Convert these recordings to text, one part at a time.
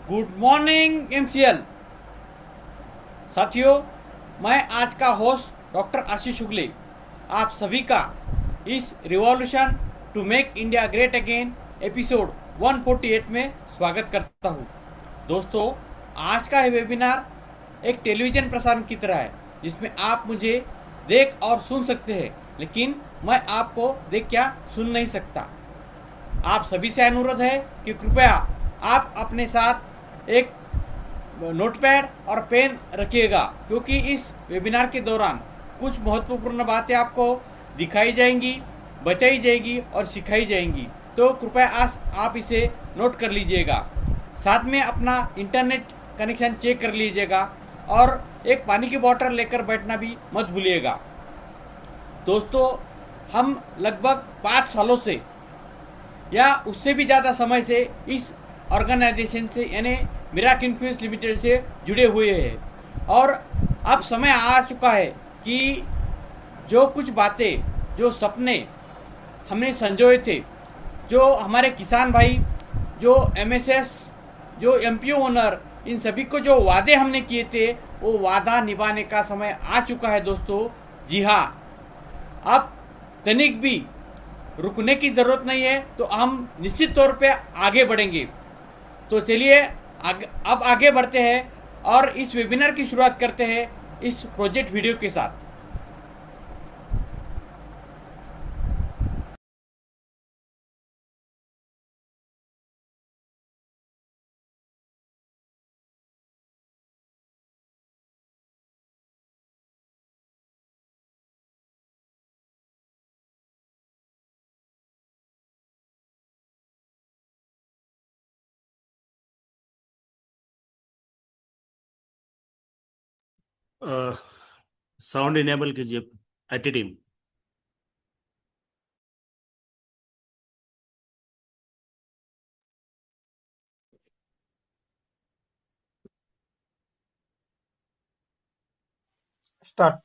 Good morning MCL साथियों। मैं आज का होस्ट डॉक्टर आशीष शुक्ले आप सभी का इस revolution to make India great again episode 148 में स्वागत करता हूँ। दोस्तों, आज का ये वेबिनार एक टेलीविज़न प्रसारण की तरह है जिसमें आप मुझे देख और सुन सकते हैं, लेकिन मैं आपको देख क्या सुन नहीं सकता। आप सभी से अनुरोध है कि कृपया आप अपने साथ एक नोटपैड और पेन रखिएगा, क्योंकि इस वेबिनार के दौरान कुछ महत्वपूर्ण बातें आपको दिखाई जाएंगी, बताई जाएगी और सिखाई जाएंगी। तो कृपया आप इसे नोट कर लीजिएगा। साथ में अपना इंटरनेट कनेक्शन चेक कर लीजिएगा और एक पानी की बोतल लेकर बैठना भी मत भूलिएगा। दोस्तों, हम लगभग 5 सालों से या उससे भी ज़्यादा समय से इस ऑर्गेनाइजेशन से यानी मिराक इन्फ्लुएंस लिमिटेड से जुड़े हुए हैं और अब समय आ चुका है कि जो कुछ बातें, जो सपने हमने संजोए थे, जो हमारे किसान भाई, जो एमएसएस, जो एमपीओ ओनर, इन सभी को जो वादे हमने किए थे वो वादा निभाने का समय आ चुका है दोस्तों। जी हाँ, अब तनिक भी रुकने की ज़रूरत नहीं है, तो हम निश्चित तौर पे आगे बढ़ेंगे। तो चलिए अब आगे बढ़ते हैं और इस वेबिनार की शुरुआत करते हैं इस प्रोजेक्ट वीडियो के साथ। साउंड इनेबल कीजिए आईटी टीम। स्टार्ट।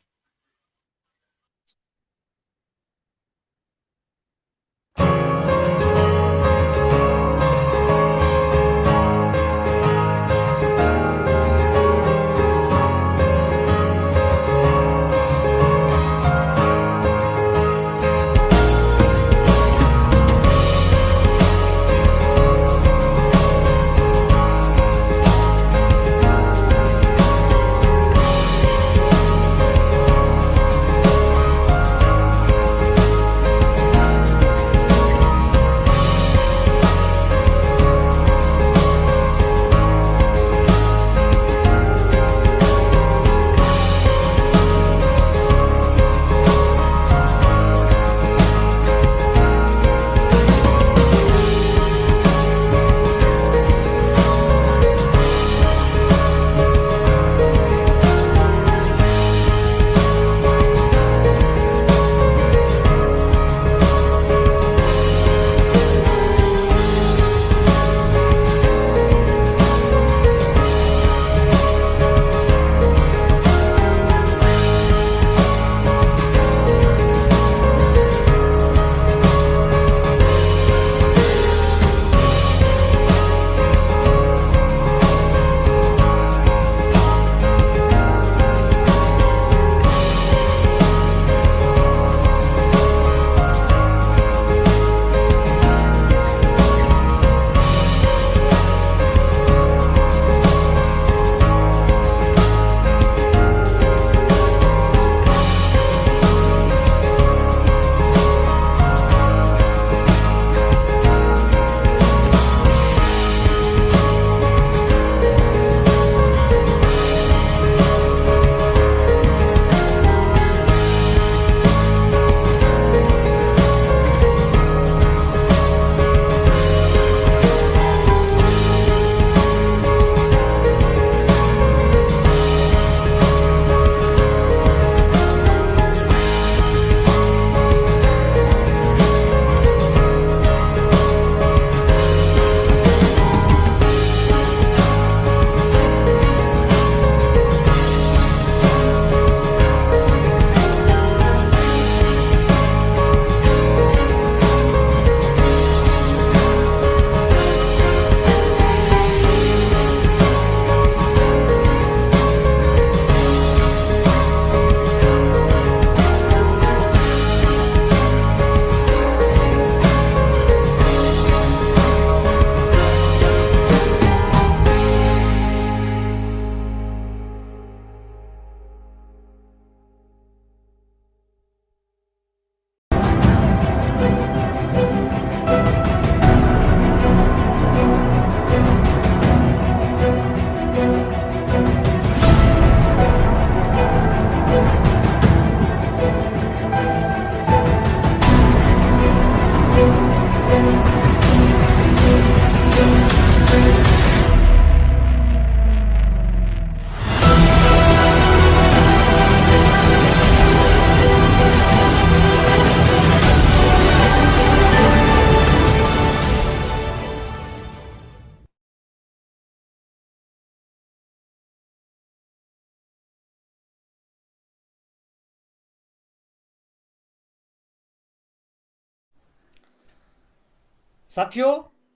साथियों,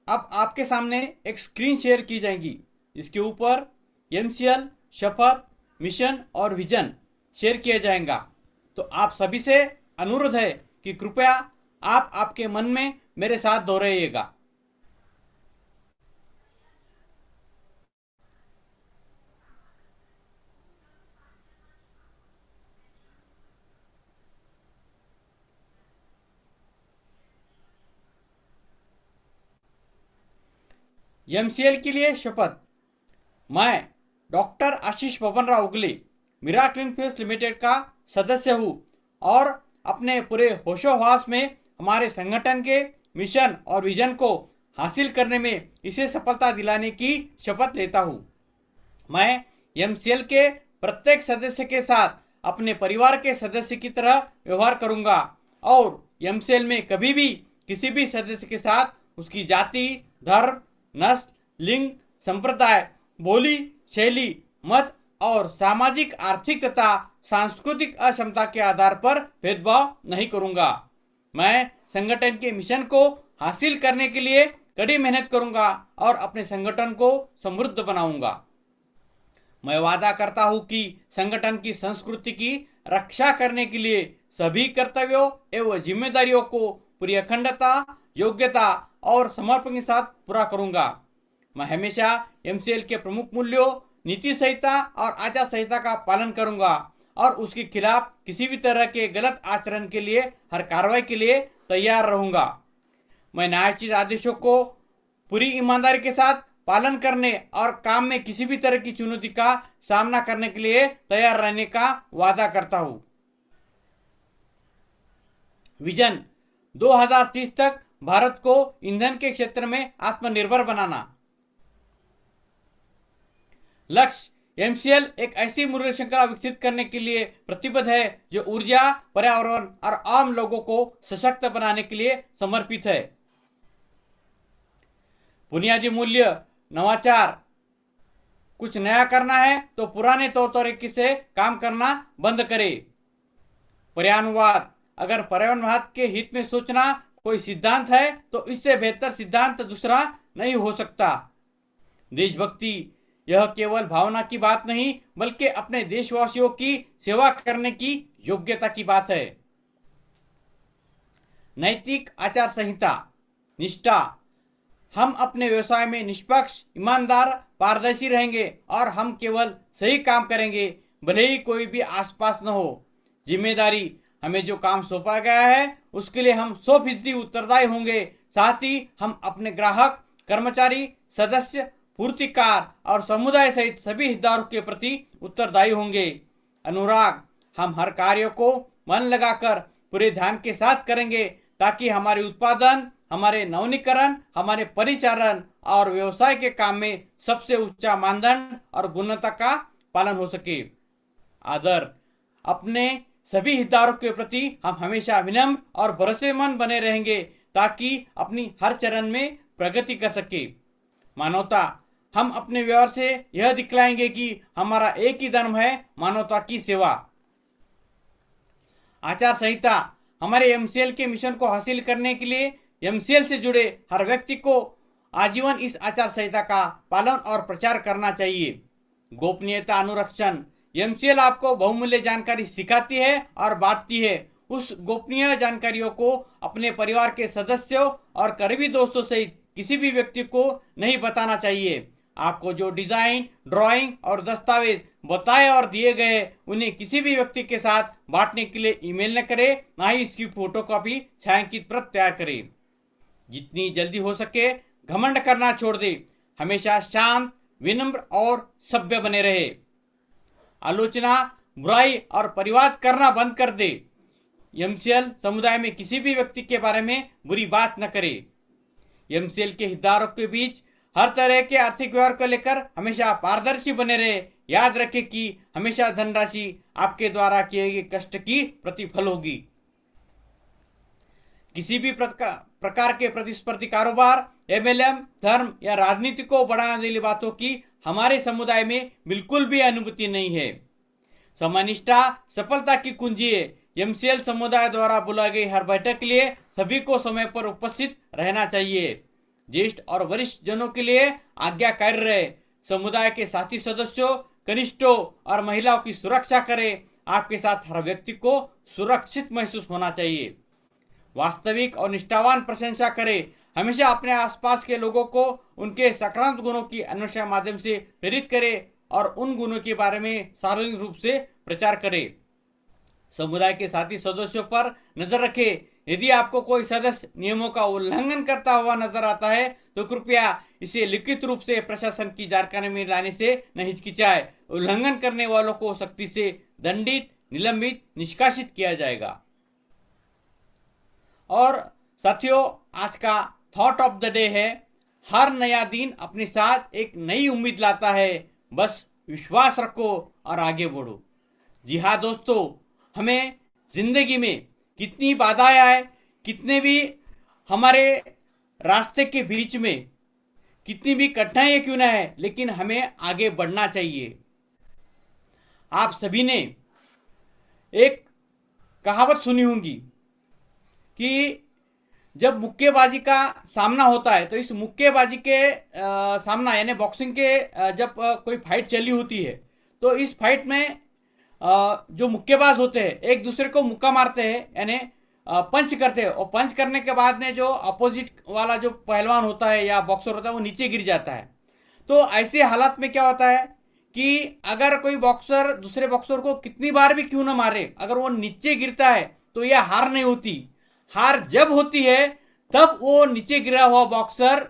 अब आपके सामने एक स्क्रीन शेयर की जाएगी जिसके ऊपर एमसीएल, शपथ, मिशन और विजन शेयर किया जाएगा। तो आप सभी से अनुरोध है कि कृपया आप आपके मन में मेरे साथ दोहराइएगा। एमसीएल के लिए शपथ। मैं डॉक्टर आशीष बबनराव उगले मिराक्लिन फिल्म्स लिमिटेड का सदस्य हूँ और अपने पूरे होशोहवास में हमारे संगठन के मिशन और विजन को हासिल करने में इसे सफलता दिलाने की शपथ लेता हूँ। मैं एमसीएल के प्रत्येक सदस्य के साथ अपने परिवार के सदस्य की तरह व्यवहार करूंगा और एमसीएल में कभी भी किसी भी सदस्य के साथ उसकी जाति, धर्म, नस्ल, लिंग, संप्रदाय, बोली, शैली, मत और सामाजिक, आर्थिक तथा सांस्कृतिक अक्षमता के आधार पर भेदभाव नहीं करूंगा। मैं संगठन के मिशन को हासिल करने के लिए कड़ी मेहनत करूंगा और अपने संगठन को समृद्ध बनाऊंगा। मैं वादा करता हूं कि संगठन की संस्कृति की रक्षा करने के लिए सभी कर्तव्यों एवं जिम्मेदारियों को पूरी अखंडता, योग्यता और समर्पण के साथ पूरा करूंगा। मैं हमेशा एमसीएल के प्रमुख मूल्यों, नीति संहिता और आचार संहिता का पालन करूंगा और उसके खिलाफ किसी भी तरह के गलत आचरण के लिए हर कार्रवाई के लिए तैयार रहूंगा। मैं न्यायोचित आदेशों को पूरी ईमानदारी के साथ पालन करने और काम में किसी भी तरह की चुनौती का सामना करने के लिए तैयार रहने का वादा करता हूं। विजन 2030 तक भारत को ईंधन के क्षेत्र में आत्मनिर्भर बनाना। लक्ष्य, एमसीएल एक ऐसी मूल्य श्रृंखला विकसित करने के लिए प्रतिबद्ध है जो ऊर्जा, पर्यावरण और आम लोगों को सशक्त बनाने के लिए समर्पित है। बुनियादी मूल्य, नवाचार। कुछ नया करना है तो पुराने तौर तरीके से काम करना बंद करें। पर्यावरणवाद, अगर पर्यावरणवाद के हित में सोचना कोई सिद्धांत है तो इससे बेहतर सिद्धांत दूसरा नहीं हो सकता। देशभक्ति, यह केवल भावना की बात नहीं बल्कि अपने देशवासियों की सेवा करने की योग्यता की बात है। नैतिक आचार संहिता, निष्ठा। हम अपने व्यवसाय में निष्पक्ष, ईमानदार, पारदर्शी रहेंगे और हम केवल सही काम करेंगे भले ही कोई भी आसपास न हो। जिम्मेदारी, हमें जो काम सौंपा गया है उसके लिए हम 100% उत्तरदायी होंगे। साथ ही हम अपने ग्राहक, कर्मचारी, सदस्य, पूर्तिकार और समुदाय सहित सभी हितधारकों के प्रति उत्तरदायी होंगे। अनुराग, हम हर कार्य को मन लगाकर पूरे ध्यान के साथ करेंगे ताकि हमारे उत्पादन, हमारे नवीनीकरण, हमारे परिचालन और व्यवसाय के काम में सबसे ऊंचा मानदंड और गुणवत्ता का पालन हो सके। आदर, अपने सभी हितधारकों के प्रति हम हमेशा विनम्र और भरोसेमंद बने रहेंगे ताकि अपनी हर चरण में प्रगति कर सके। मानवता, हम अपने व्यवहार से यह दिखलाएंगे कि हमारा एक ही धर्म है, मानवता की सेवा। आचार संहिता, हमारे एमसीएल के मिशन को हासिल करने के लिए एमसीएल से जुड़े हर व्यक्ति को आजीवन इस आचार संहिता का पालन और प्रचार करना चाहिए। गोपनीयता अनुरक्षण, एमसीएल आपको बहुमूल्य जानकारी सिखाती है और बांटती है। उस गोपनीय जानकारियों को अपने परिवार के सदस्यों और करीबी दोस्तों सहित किसी भी व्यक्ति को नहीं बताना चाहिए। आपको जो डिजाइन, ड्राइंग और दस्तावेज बताए और दिए गए उन्हें किसी भी व्यक्ति के साथ बांटने के लिए ईमेल न करें, ना ही इसकी फोटोकॉपी छायांकित प्रत तैयार करें। जितनी जल्दी हो सके घमंड करना छोड़ दे। हमेशा शांत, विनम्र और सभ्य बने रहे। आलोचना, बुराई और परिवाद करना बंद कर दे। एमसीएल समुदाय में किसी भी व्यक्ति के बारे में बुरी बात न करे। एमसीएल के हितधारकों के बीच हर तरह के आर्थिक व्यवहार को लेकर हमेशा पारदर्शी बने रहे। याद रखें कि हमेशा धनराशि आपके द्वारा किए गए कष्ट की प्रतिफल होगी। किसी भी प्रकार के प्रतिस्पर्धी कारोबार, एमएलएम, धर्म या राजनीति को बढ़ाने वाली बातों की हमारे समुदाय में बिल्कुल भी अनुमति नहीं है। समनिष्ठा सफलता की कुंजी है। एमसीएल समुदाय द्वारा बुलाई गई हर बैठक के लिए सभी को समय पर उपस्थित रहना चाहिए। ज्येष्ठ और वरिष्ठ जनों के लिए आज्ञाकारी रहे। समुदाय के साथी सदस्यों, कनिष्ठों और महिलाओं की सुरक्षा करें। आपके साथ हर व्यक्ति को सुरक्षित महसूस होना चाहिए। वास्तविक और निष्ठावान प्रशंसा करें। हमेशा अपने आसपास के लोगों को उनके सकारात्मक गुणों की अन्वेषण माध्यम से प्रेरित करें और उन गुणों के बारे में सार्वजनिक रूप से प्रचार करें। समुदाय के साथी सदस्यों पर नजर रखें। यदि आपको कोई सदस्य नियमों का उल्लंघन करता हुआ नजर आता है तो कृपया इसे लिखित रूप से प्रशासन की जानकारी में लाने से न हिचकिचाए। उल्लंघन करने वालों को सख्ती से दंडित, निलंबित, निष्कासित किया जाएगा। और साथियों, आज का थॉट ऑफ द डे है, हर नया दिन अपने साथ एक नई उम्मीद लाता है। बस विश्वास रखो और आगे बढ़ो। जी हाँ दोस्तों, हमें जिंदगी में कितनी बाधाएं आए, कितने भी हमारे रास्ते के बीच में कितनी भी कठिनाइयां क्यों ना है, लेकिन हमें आगे बढ़ना चाहिए। आप सभी ने एक कहावत सुनी होगी कि जब मुक्केबाजी का सामना होता है तो इस मुक्केबाजी के सामना यानी बॉक्सिंग के जब कोई फाइट चली होती है तो इस फाइट में जो मुक्केबाज होते हैं एक दूसरे को मुक्का मारते हैं, यानी पंच करते हैं, और पंच करने के बाद में जो अपोजिट वाला जो पहलवान होता है या बॉक्सर होता है वो नीचे गिर जाता है। तो ऐसे हालात में क्या होता है कि अगर कोई बॉक्सर दूसरे बॉक्सर को कितनी बार भी क्यों ना मारे, अगर वो नीचे गिरता है तो यह हार नहीं होती। हार जब होती है तब वो नीचे गिरा हुआ बॉक्सर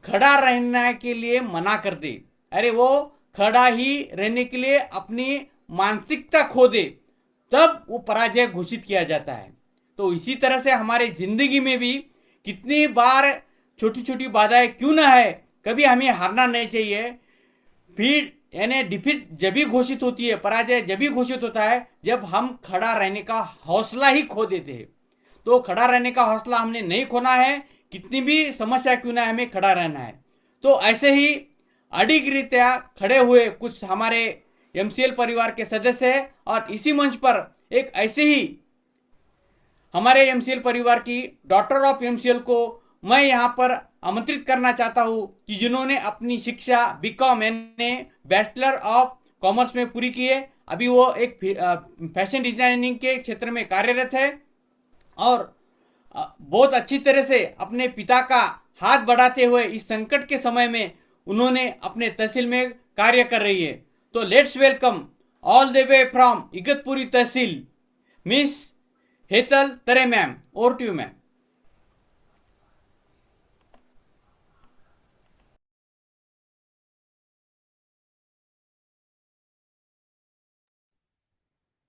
खड़ा रहने के लिए मना कर दे, अरे वो खड़ा ही रहने के लिए अपनी मानसिकता खो दे, तब वो पराजय घोषित किया जाता है। तो इसी तरह से हमारे जिंदगी में भी कितनी बार छोटी छोटी बाधाएं क्यों ना है, कभी हमें हारना नहीं चाहिए। फिर यानी डिफीट जब भी घोषित होती है, पराजय जब भी घोषित होता है जब हम खड़ा रहने का हौसला ही खो देते हैं। तो खड़ा रहने का हौसला हमने नहीं खोना है, कितनी भी समस्या क्यों ना है, हमें खड़ा रहना है। तो ऐसे ही अडिग रीत्या खड़े हुए कुछ हमारे एमसीएल परिवार के सदस्य हैं और इसी मंच पर एक ऐसे ही हमारे एमसीएल परिवार की डॉटर ऑफ एमसीएल को मैं यहाँ पर आमंत्रित करना चाहता हूँ कि जिन्होंने अपनी शिक्षा बीकॉम यानी बैचलर ऑफ कॉमर्स में पूरी की है। अभी वो एक फैशन डिजाइनिंग के क्षेत्र में कार्यरत है और बहुत अच्छी तरह से अपने पिता का हाथ बढ़ाते हुए इस संकट के समय में उन्होंने अपने तहसील में कार्य कर रही है। तो let's welcome all the way from Igatpuri tehsil miss Hetal Tare ma'am. Over to you ma'am.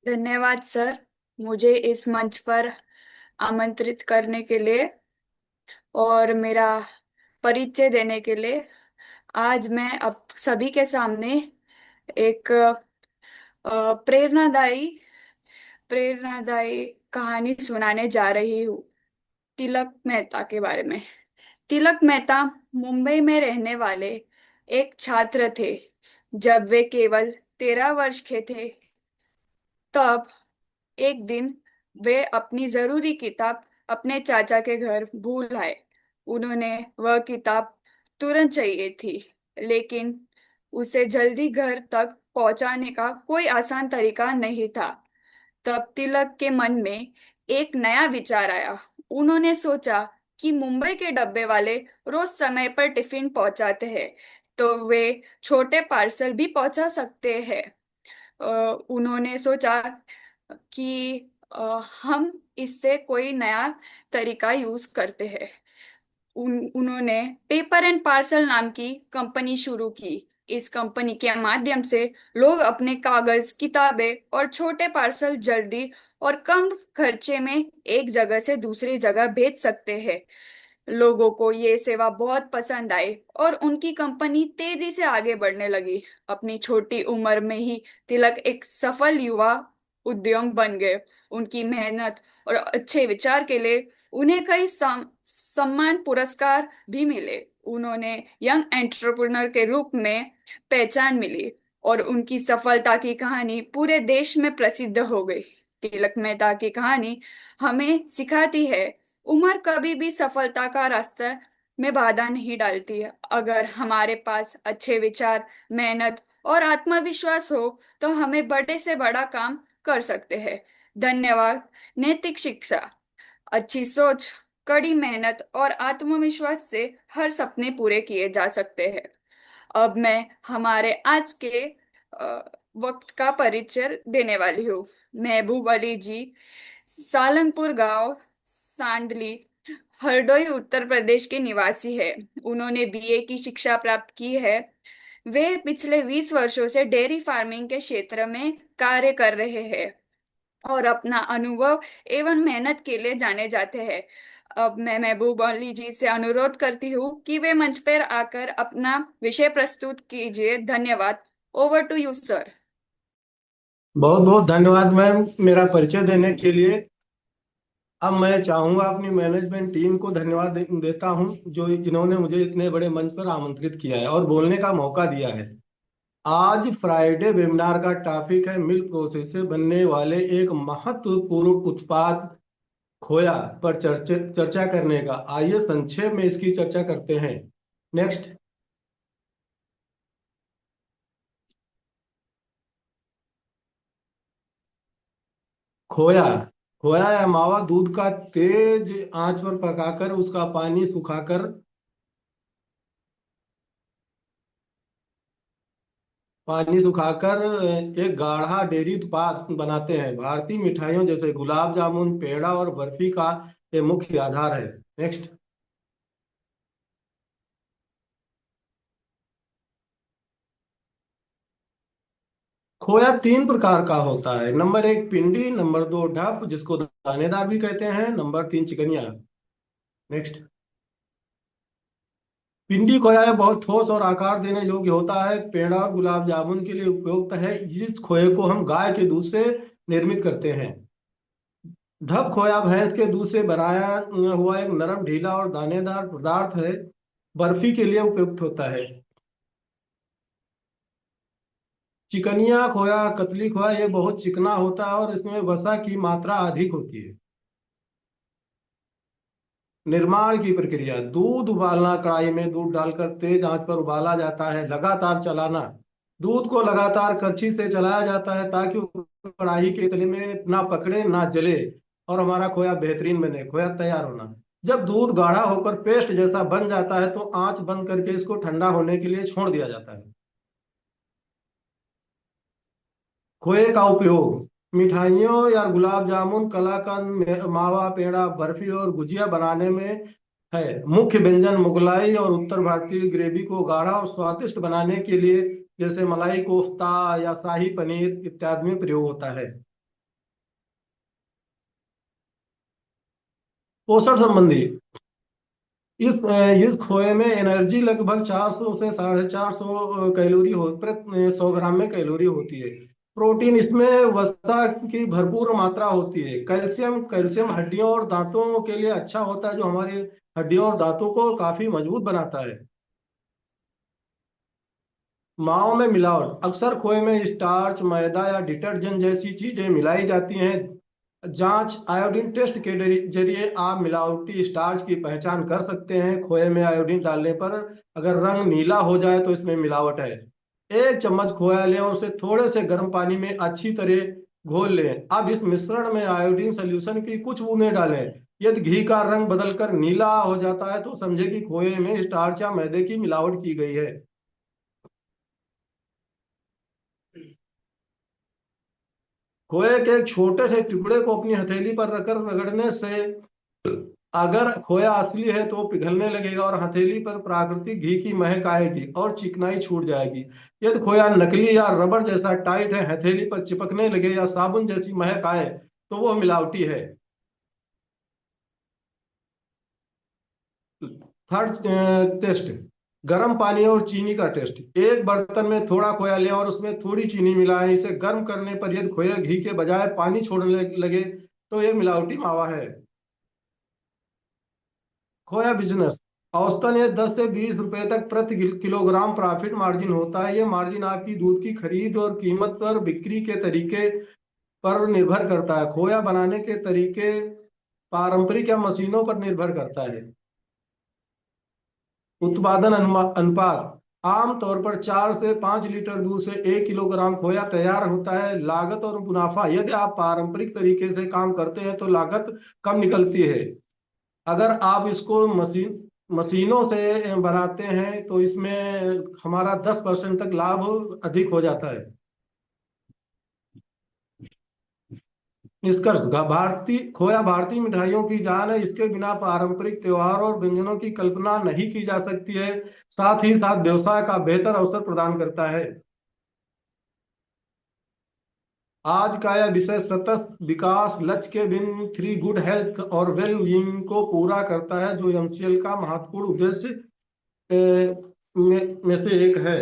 धन्यवाद सर, मुझे इस मंच पर आमंत्रित करने के लिए और मेरा परिचय देने के लिए। आज मैं अब सभी के सामने एक प्रेरणादायी प्रेरणादायी कहानी सुनाने जा रही हूँ, तिलक मेहता के बारे में। तिलक मेहता मुंबई में रहने वाले एक छात्र थे। जब वे केवल 13 वर्ष के थे तब एक दिन वे अपनी जरूरी किताब अपने चाचा के घर भूल आए। उन्होंने वह किताब तुरंत चाहिए थी, लेकिन उसे जल्दी घर तक पहुंचाने का कोई आसान तरीका नहीं था। तब तिलक के मन में एक नया विचार आया। उन्होंने सोचा कि मुंबई के डब्बे वाले रोज समय पर टिफिन पहुंचाते हैं, तो वे छोटे पार्सल भी पहुंचा सकते हैं। उन्होंने सोचा कि हम इससे कोई नया तरीका यूज करते हैं। उन्होंने पेपर एंड पार्सल नाम की कंपनी शुरू की। इस कंपनी के माध्यम से लोग अपने कागज, किताबें और छोटे पार्सल जल्दी और कम खर्चे में एक जगह से दूसरी जगह भेज सकते हैं। लोगों को ये सेवा बहुत पसंद आई और उनकी कंपनी तेजी से आगे बढ़ने लगी। अपनी छोटी उम्र में ही तिलक एक सफल युवा उद्यम बन गए। उनकी मेहनत और अच्छे विचार के लिए उन्हें कई सम्मान पुरस्कार भी मिले। उन्होंने यंग एंटरप्रेन्योर के रूप में पहचान मिली और उनकी सफलता की कहानी पूरे देश में प्रसिद्ध हो गई। तिलक मेहता की कहानी हमें सिखाती है, उम्र कभी भी सफलता का रास्ता में बाधा नहीं डालती है। अगर हमारे पास अच्छे विचार, मेहनत और आत्मविश्वास हो तो हमें बड़े से बड़ा काम कर सकते हैं। धन्यवाद। नैतिक शिक्षा, अच्छी सोच, कड़ी मेहनत और आत्मविश्वास से हर सपने पूरे किए जा सकते हैं। अब मैं हमारे आज के अ, वक्त का परिचय देने वाली हूँ। महबूब अली जी सालंगपुर गांव, सांडली, हरदोई, उत्तर प्रदेश के निवासी है। उन्होंने बीए की शिक्षा प्राप्त की है। वे पिछले 20 वर्षों से डेयरी फार्मिंग के क्षेत्र में कार्य कर रहे हैं और अपना अनुभव एवं मेहनत के लिए जाने जाते हैं। अब मैं महबूब अली जी से अनुरोध करती हूँ कि वे मंच पर आकर अपना विषय प्रस्तुत कीजिए। धन्यवाद। Over to you sir. बहुत बहुत धन्यवाद मैम मेरा परिचय देने के लिए। अब मैं चाहूंगा अपनी मैनेजमेंट टीम को धन्यवाद देता हूं जो जिन्होंने मुझे इतने बड़े मंच पर आमंत्रित किया है और बोलने का मौका दिया है। आज फ्राइडे वेबिनार का टॉपिक है मिल्क प्रोसेस से बनने वाले एक महत्वपूर्ण उत्पाद खोया पर चर्चा करने का। आइए संक्षेप में इसकी चर्चा करते हैं। नेक्स्ट। खोया। खोया या मावा दूध का तेज आंच पर पकाकर उसका पानी सुखाकर एक गाढ़ा डेयरी उत्पाद बनाते हैं। भारतीय मिठाइयों जैसे गुलाब जामुन, पेड़ा और बर्फी का ये मुख्य आधार है। नेक्स्ट। खोया तीन प्रकार का होता है। नंबर एक पिंडी, नंबर दो ढप जिसको दानेदार भी कहते हैं, नंबर तीन चिकनिया। नेक्स्ट। पिंडी खोया है बहुत ठोस और आकार देने योग्य होता है। पेड़ा और गुलाब जामुन के लिए उपयुक्त है। इस खोए को हम गाय के दूध से निर्मित करते हैं। ढब खोया भैंस के दूध से बनाया हुआ एक नरम, ढीला और दानेदार पदार्थ है। बर्फी के लिए उपयुक्त होता है। चिकनिया खोया, कतली खोया ये बहुत चिकना होता है और इसमें वसा की मात्रा अधिक होती है। निर्माण की प्रक्रिया। दूध उबालना। कढ़ाई में दूध डालकर तेज आंच पर उबाला जाता है। लगातार चलाना। दूध को लगातार करछी से चलाया जाता है ताकि वो कढ़ाई के तले में ना पकड़े ना जले और हमारा खोया बेहतरीन बने। खोया तैयार होना। जब दूध गाढ़ा होकर पेस्ट जैसा बन जाता है तो आंच बंद करके इसको ठंडा होने के लिए छोड़ दिया जाता है। खोए का उपयोग मिठाइयों या गुलाब जामुन, कलाकंद, मावा, पेड़ा, बर्फी और गुजिया बनाने में है। मुख्य व्यंजन मुगलाई और उत्तर भारतीय ग्रेवी को गाढ़ा और स्वादिष्ट बनाने के लिए जैसे मलाई कोफ्ता या शाही पनीर इत्यादि में प्रयोग होता है। पोषण संबंधी। इस खोए में एनर्जी लगभग 400 से 450 कैलोरी हो प्रति 100 ग्राम में कैलोरी होती है। प्रोटीन इसमें वसा की भरपूर मात्रा होती है। कैल्शियम कैल्शियम हड्डियों और दांतों के लिए अच्छा होता है जो हमारे हड्डियों और दांतों को काफी मजबूत बनाता है। माओ में मिलावट। अक्सर खोए में स्टार्च, मैदा या डिटर्जेंट जैसी चीजें मिलाई जाती हैं। जांच। आयोडीन टेस्ट के जरिए आप मिलावटी स्टार्च की पहचान कर सकते हैं। खोए में आयोडीन डालने पर अगर रंग नीला हो जाए तो इसमें मिलावट है। एक चम्मच खोया लें और उसे थोड़े से गर्म पानी में अच्छी तरह घोल लें। अब इस मिश्रण में आयोडीन सोल्यूशन की कुछ बूंदें डालें। यदि घी का रंग बदलकर नीला हो जाता है तो समझे कि खोए में स्टार्च या मैदे की मिलावट की गई है। खोए के एक छोटे से टुकड़े को अपनी हथेली पर रखकर रगड़ने से अगर खोया असली है तो पिघलने लगेगा और हथेली पर प्राकृतिक घी की महक आएगी और चिकनाई छूट जाएगी। यदि खोया नकली या रबर जैसा टाइट है, हथेली पर चिपकने लगे या साबुन जैसी महक आए तो वो मिलावटी है। Third test. गर्म पानी और चीनी का टेस्ट। एक बर्तन में थोड़ा खोया लें और उसमें थोड़ी चीनी मिलाएं। इसे गर्म करने पर यदि खोया घी के बजाय पानी छोड़ने लगे तो ये मिलावटी मावा है। खोया बिजनेस। औसतन ये 10 से 20 रुपए तक प्रति किलोग्राम प्रॉफिट मार्जिन होता है। ये मार्जिन आपकी दूध की खरीद और कीमत पर बिक्री के तरीके पर निर्भर करता है। खोया बनाने के तरीके पारंपरिक या मशीनों पर निर्भर करता है। उत्पादन अनुपात आमतौर पर 4 से 5 लीटर दूध से 1 किलोग्राम खोया तैयार होता है। लागत और मुनाफा, यदि आप पारंपरिक तरीके से काम करते हैं तो लागत कम निकलती है। अगर आप इसको मशीनों से बनाते हैं तो इसमें हमारा 10% तक लाभ अधिक हो जाता है। निष्कर्ष, भारतीय खोया भारतीय मिठाइयों की जान है। इसके बिना पारंपरिक त्योहारों और व्यंजनों की कल्पना नहीं की जा सकती है। साथ ही साथ व्यवसाय का बेहतर अवसर प्रदान करता है। आज का यह विषय सतत विकास लक्ष्य के बिन 3 गुड हेल्थ और वेल बीइंग को पूरा करता है, जो एमसीएल का महत्वपूर्ण उद्देश्य में से एक है।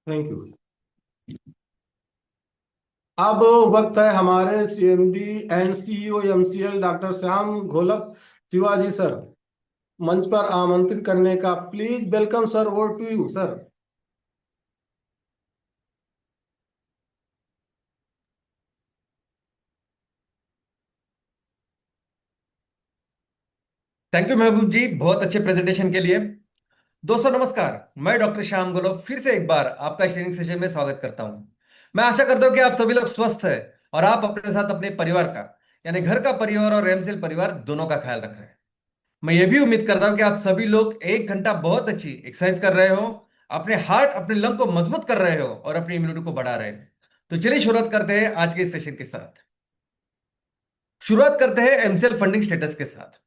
Thank you. अब वक्त है हमारे CMD and CEO MCL doctor Shyam Gholap Shivaji sir मंच पर आमंत्रित करने का। Please welcome sir, over to you sir. Thank you Mahboob ji, बहुत अच्छे प्रेजेंटेशन के लिए। दोस्तों नमस्कार, मैं डॉक्टर श्याम गोलप फिर से एक बार आपका ट्रेनिंग सेशन में स्वागत करता हूं। मैं आशा करता हूं कि आप सभी लोग स्वस्थ हैं और आप अपने साथ अपने परिवार का, यानी घर का परिवार और एमसीएल परिवार दोनों का ख्याल रख रहे हैं। मैं ये भी उम्मीद करता हूं कि आप सभी लोग 1 घंटा बहुत अच्छी एक्सरसाइज कर रहे हो, अपने हार्ट अपने लंग को मजबूत कर रहे हो और अपनी इम्यूनिटी को बढ़ा रहे हो। तो चलिए शुरुआत करते हैं आज के इस सेशन के साथ। शुरुआत करते हैं एमसीएल फंडिंग स्टेटस के साथ।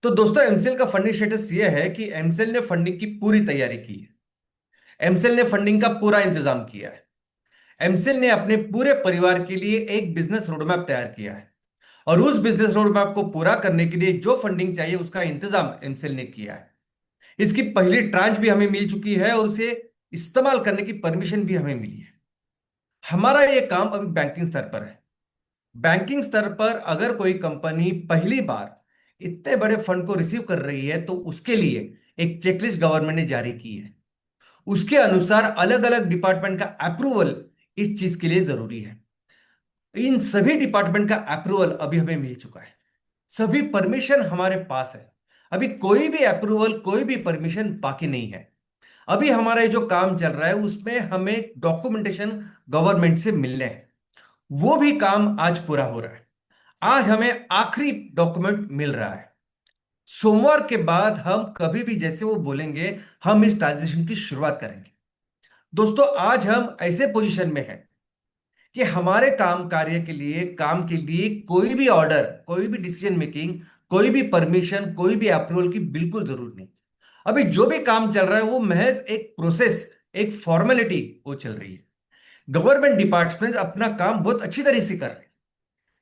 तो दोस्तों एमसीएल का फंडिंग स्टेटस यह है कि एमसीएल ने फंडिंग की पूरी तैयारी की है। एमसीएल ने फंडिंग का पूरा इंतजाम किया है। एमसीएल ने अपने पूरे परिवार के लिए एक बिजनेस रोडमैप तैयार किया है और उस बिजनेस रोडमैप को पूरा करने के लिए जो फंडिंग चाहिए उसका इंतजाम एमसीएल ने किया है। इसकी पहली ट्रांच भी हमें मिल चुकी है और उसे इस्तेमाल करने की परमिशन भी हमें मिली है। हमारा यह काम अभी बैंकिंग स्तर पर है। बैंकिंग स्तर पर अगर कोई कंपनी पहली बार इतने बड़े फंड को रिसीव कर रही है तो उसके लिए एक चेकलिस्ट गवर्नमेंट ने जारी की है। उसके अनुसार अलग अलग डिपार्टमेंट का अप्रूवल इस चीज के लिए जरूरी है। इन सभी डिपार्टमेंट का अप्रूवल अभी हमें मिल चुका है। सभी परमिशन हमारे पास है। अभी कोई भी अप्रूवल, कोई भी परमिशन बाकी नहीं है। अभी हमारा ये जो काम चल रहा है उसमें हमें डॉक्यूमेंटेशन गवर्नमेंट से मिलने हैं। वो भी काम आज पूरा हो रहा है। आज हमें आखिरी डॉक्यूमेंट मिल रहा है। सोमवार के बाद हम कभी भी जैसे वो बोलेंगे हम इस ट्रांजिशन की शुरुआत करेंगे। दोस्तों आज हम ऐसे पोजीशन में हैं कि हमारे काम के लिए कोई भी ऑर्डर, कोई भी डिसीजन मेकिंग, कोई भी परमिशन, कोई भी अप्रूवल की बिल्कुल जरूरत नहीं। अभी जो भी काम चल रहा है वो महज एक प्रोसेस, एक फॉर्मेलिटी वो चल रही है। गवर्नमेंट डिपार्टमेंट अपना काम बहुत अच्छी तरह से कर रहे हैं,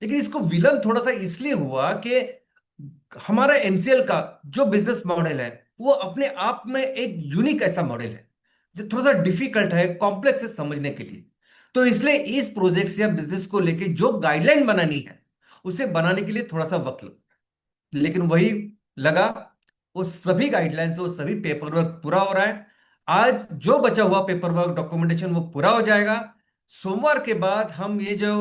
लेकिन इसको विलंब थोड़ा सा इसलिए हुआ कि हमारा एमसीएल का जो बिजनेस मॉडल है वो अपने आप में एक यूनिक ऐसा मॉडल है जो थोड़ा सा डिफिकल्ट है, कॉम्प्लेक्स है समझने के लिए। तो इसलिए इस प्रोजेक्ट या बिजनेस को लेके जो गाइडलाइन बनानी है उसे बनाने के लिए थोड़ा सा वक्त लगा, लेकिन वही लगा, वो सभी गाइडलाइंस, वो सभी पेपर वर्क पूरा हो रहा है। आज जो बचा हुआ पेपर वर्क, डॉक्यूमेंटेशन वो पूरा हो जाएगा। सोमवार के बाद हम ये जो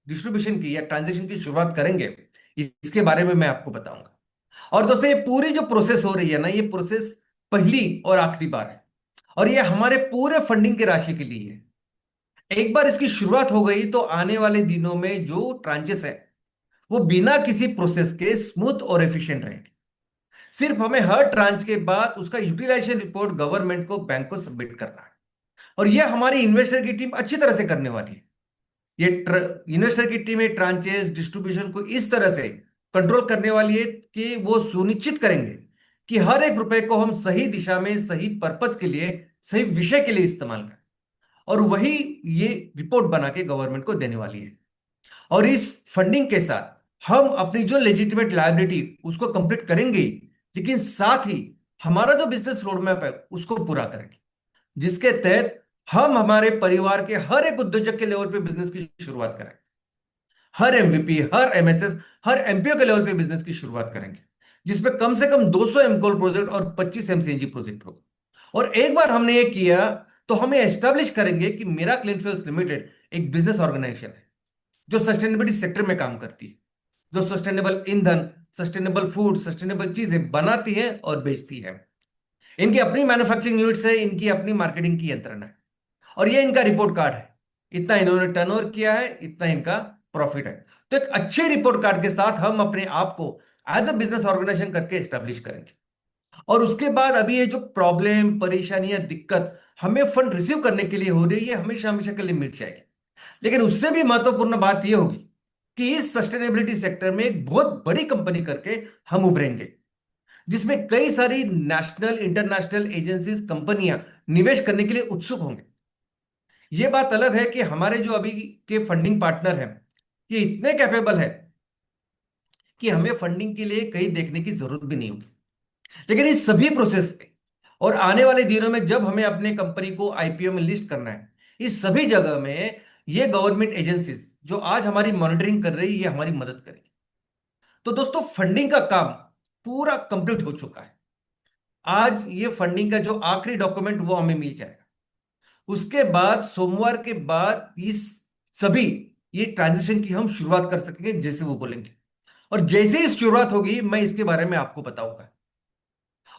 डिस्ट्रीब्यूशन की या ट्रांजेक्शन की शुरुआत करेंगे इसके बारे में मैं आपको बताऊंगा। और दोस्तों ये पूरी जो प्रोसेस हो रही है ना, ये प्रोसेस पहली और आखिरी बार है और ये हमारे पूरे फंडिंग की राशि के लिए है। एक बार इसकी शुरुआत हो गई तो आने वाले दिनों में जो ट्रांचेस है वो बिना किसी प्रोसेस के स्मूथ और एफिशिएंट रहेंगे। सिर्फ हमें हर ट्रांच के बाद उसका यूटिलाइजेशन रिपोर्ट गवर्नमेंट को, बैंक को सबमिट करना है और यह हमारी इन्वेस्टर की टीम अच्छी तरह से करने वाली है। ये इन्वेस्टर की टीम ट्रांचेस डिस्ट्रीब्यूशन को इस तरह से कंट्रोल करने वाली है कि वो सुनिश्चित करेंगे कि हर एक रुपए को हम सही दिशा में, सही पर्पज के लिए, सही विषय के लिए इस्तेमाल करें और वही ये रिपोर्ट बना के गवर्नमेंट को देने वाली है। और इस फंडिंग के साथ हम अपनी जो लेजिटिमेट लायबिलिटी उसको कंप्लीट करेंगे, लेकिन साथ ही हमारा जो बिजनेस रोडमैप है उसको पूरा करेंगे, जिसके तहत हम हमारे परिवार के हर एक उद्योजक के लेवल पे बिजनेस की शुरुआत करें। हर एमवीपी, हर एमएसएस, हर एमपीओ के लेवल पे बिजनेस की शुरुआत करेंगे, जिसमें कम से कम 200 एमकोल प्रोजेक्ट और 25 एमसीएनजी प्रोजेक्ट होगा। और एक बार हमने ये किया तो हमें एस्टेब्लिश करेंगे कि मेरा क्लीन फिल्स लिमिटेड एक बिजनेस ऑर्गेनाइजेशन है जो सस्टेनेबिलिटी सेक्टर में काम करती है, जो सस्टेनेबल ईंधन, सस्टेनेबल फूड, सस्टेनेबल चीजें बनाती है और बेचती है। इनकी अपनी मैन्युफैक्चरिंग यूनिट्स है, इनकी अपनी मार्केटिंग की यंत्रणा है, और ये इनका रिपोर्ट कार्ड है। इतना इन्होंने टर्नओवर किया है, इतना इनका प्रॉफिट है। तो एक अच्छे रिपोर्ट कार्ड के साथ हम अपने आप को एज अ बिजनेस ऑर्गेनाइजेशन करके एस्टेब्लिश करेंगे। और उसके बाद अभी ये जो प्रॉब्लम, परेशानी या दिक्कत हमें फंड रिसीव करने के लिए हो रही है, हमेशा हमेशा के लिए मिट जाएगी। लेकिन उससे भी महत्वपूर्ण बात यह होगी कि इस सस्टेनेबिलिटी सेक्टर में एक बहुत बड़ी कंपनी करके हम उभरेंगे, जिसमें कई सारी नेशनल, इंटरनेशनल एजेंसीज, कंपनियां निवेश करने के लिए उत्सुक होंगे। यह बात अलग है कि हमारे जो अभी के फंडिंग पार्टनर हैं, ये इतने कैपेबल है कि हमें फंडिंग के लिए कहीं देखने की जरूरत भी नहीं होगी। लेकिन इस सभी प्रोसेस में और आने वाले दिनों में जब हमें अपने कंपनी को आईपीओ में लिस्ट करना है, इस सभी जगह में ये गवर्नमेंट एजेंसीज जो आज हमारी मॉनिटरिंग कर रही है, ये हमारी मदद करेगी। तो दोस्तों, फंडिंग का काम पूरा कंप्लीट हो चुका है। आज ये फंडिंग का जो आखिरी डॉक्यूमेंट वो हमें मिल जाएगा। उसके बाद सोमवार के बाद इस सभी ये ट्रांजेक्शन की हम शुरुआत कर सकेंगे, जैसे वो बोलेंगे। और जैसे ही शुरुआत होगी मैं इसके बारे में आपको बताऊंगा।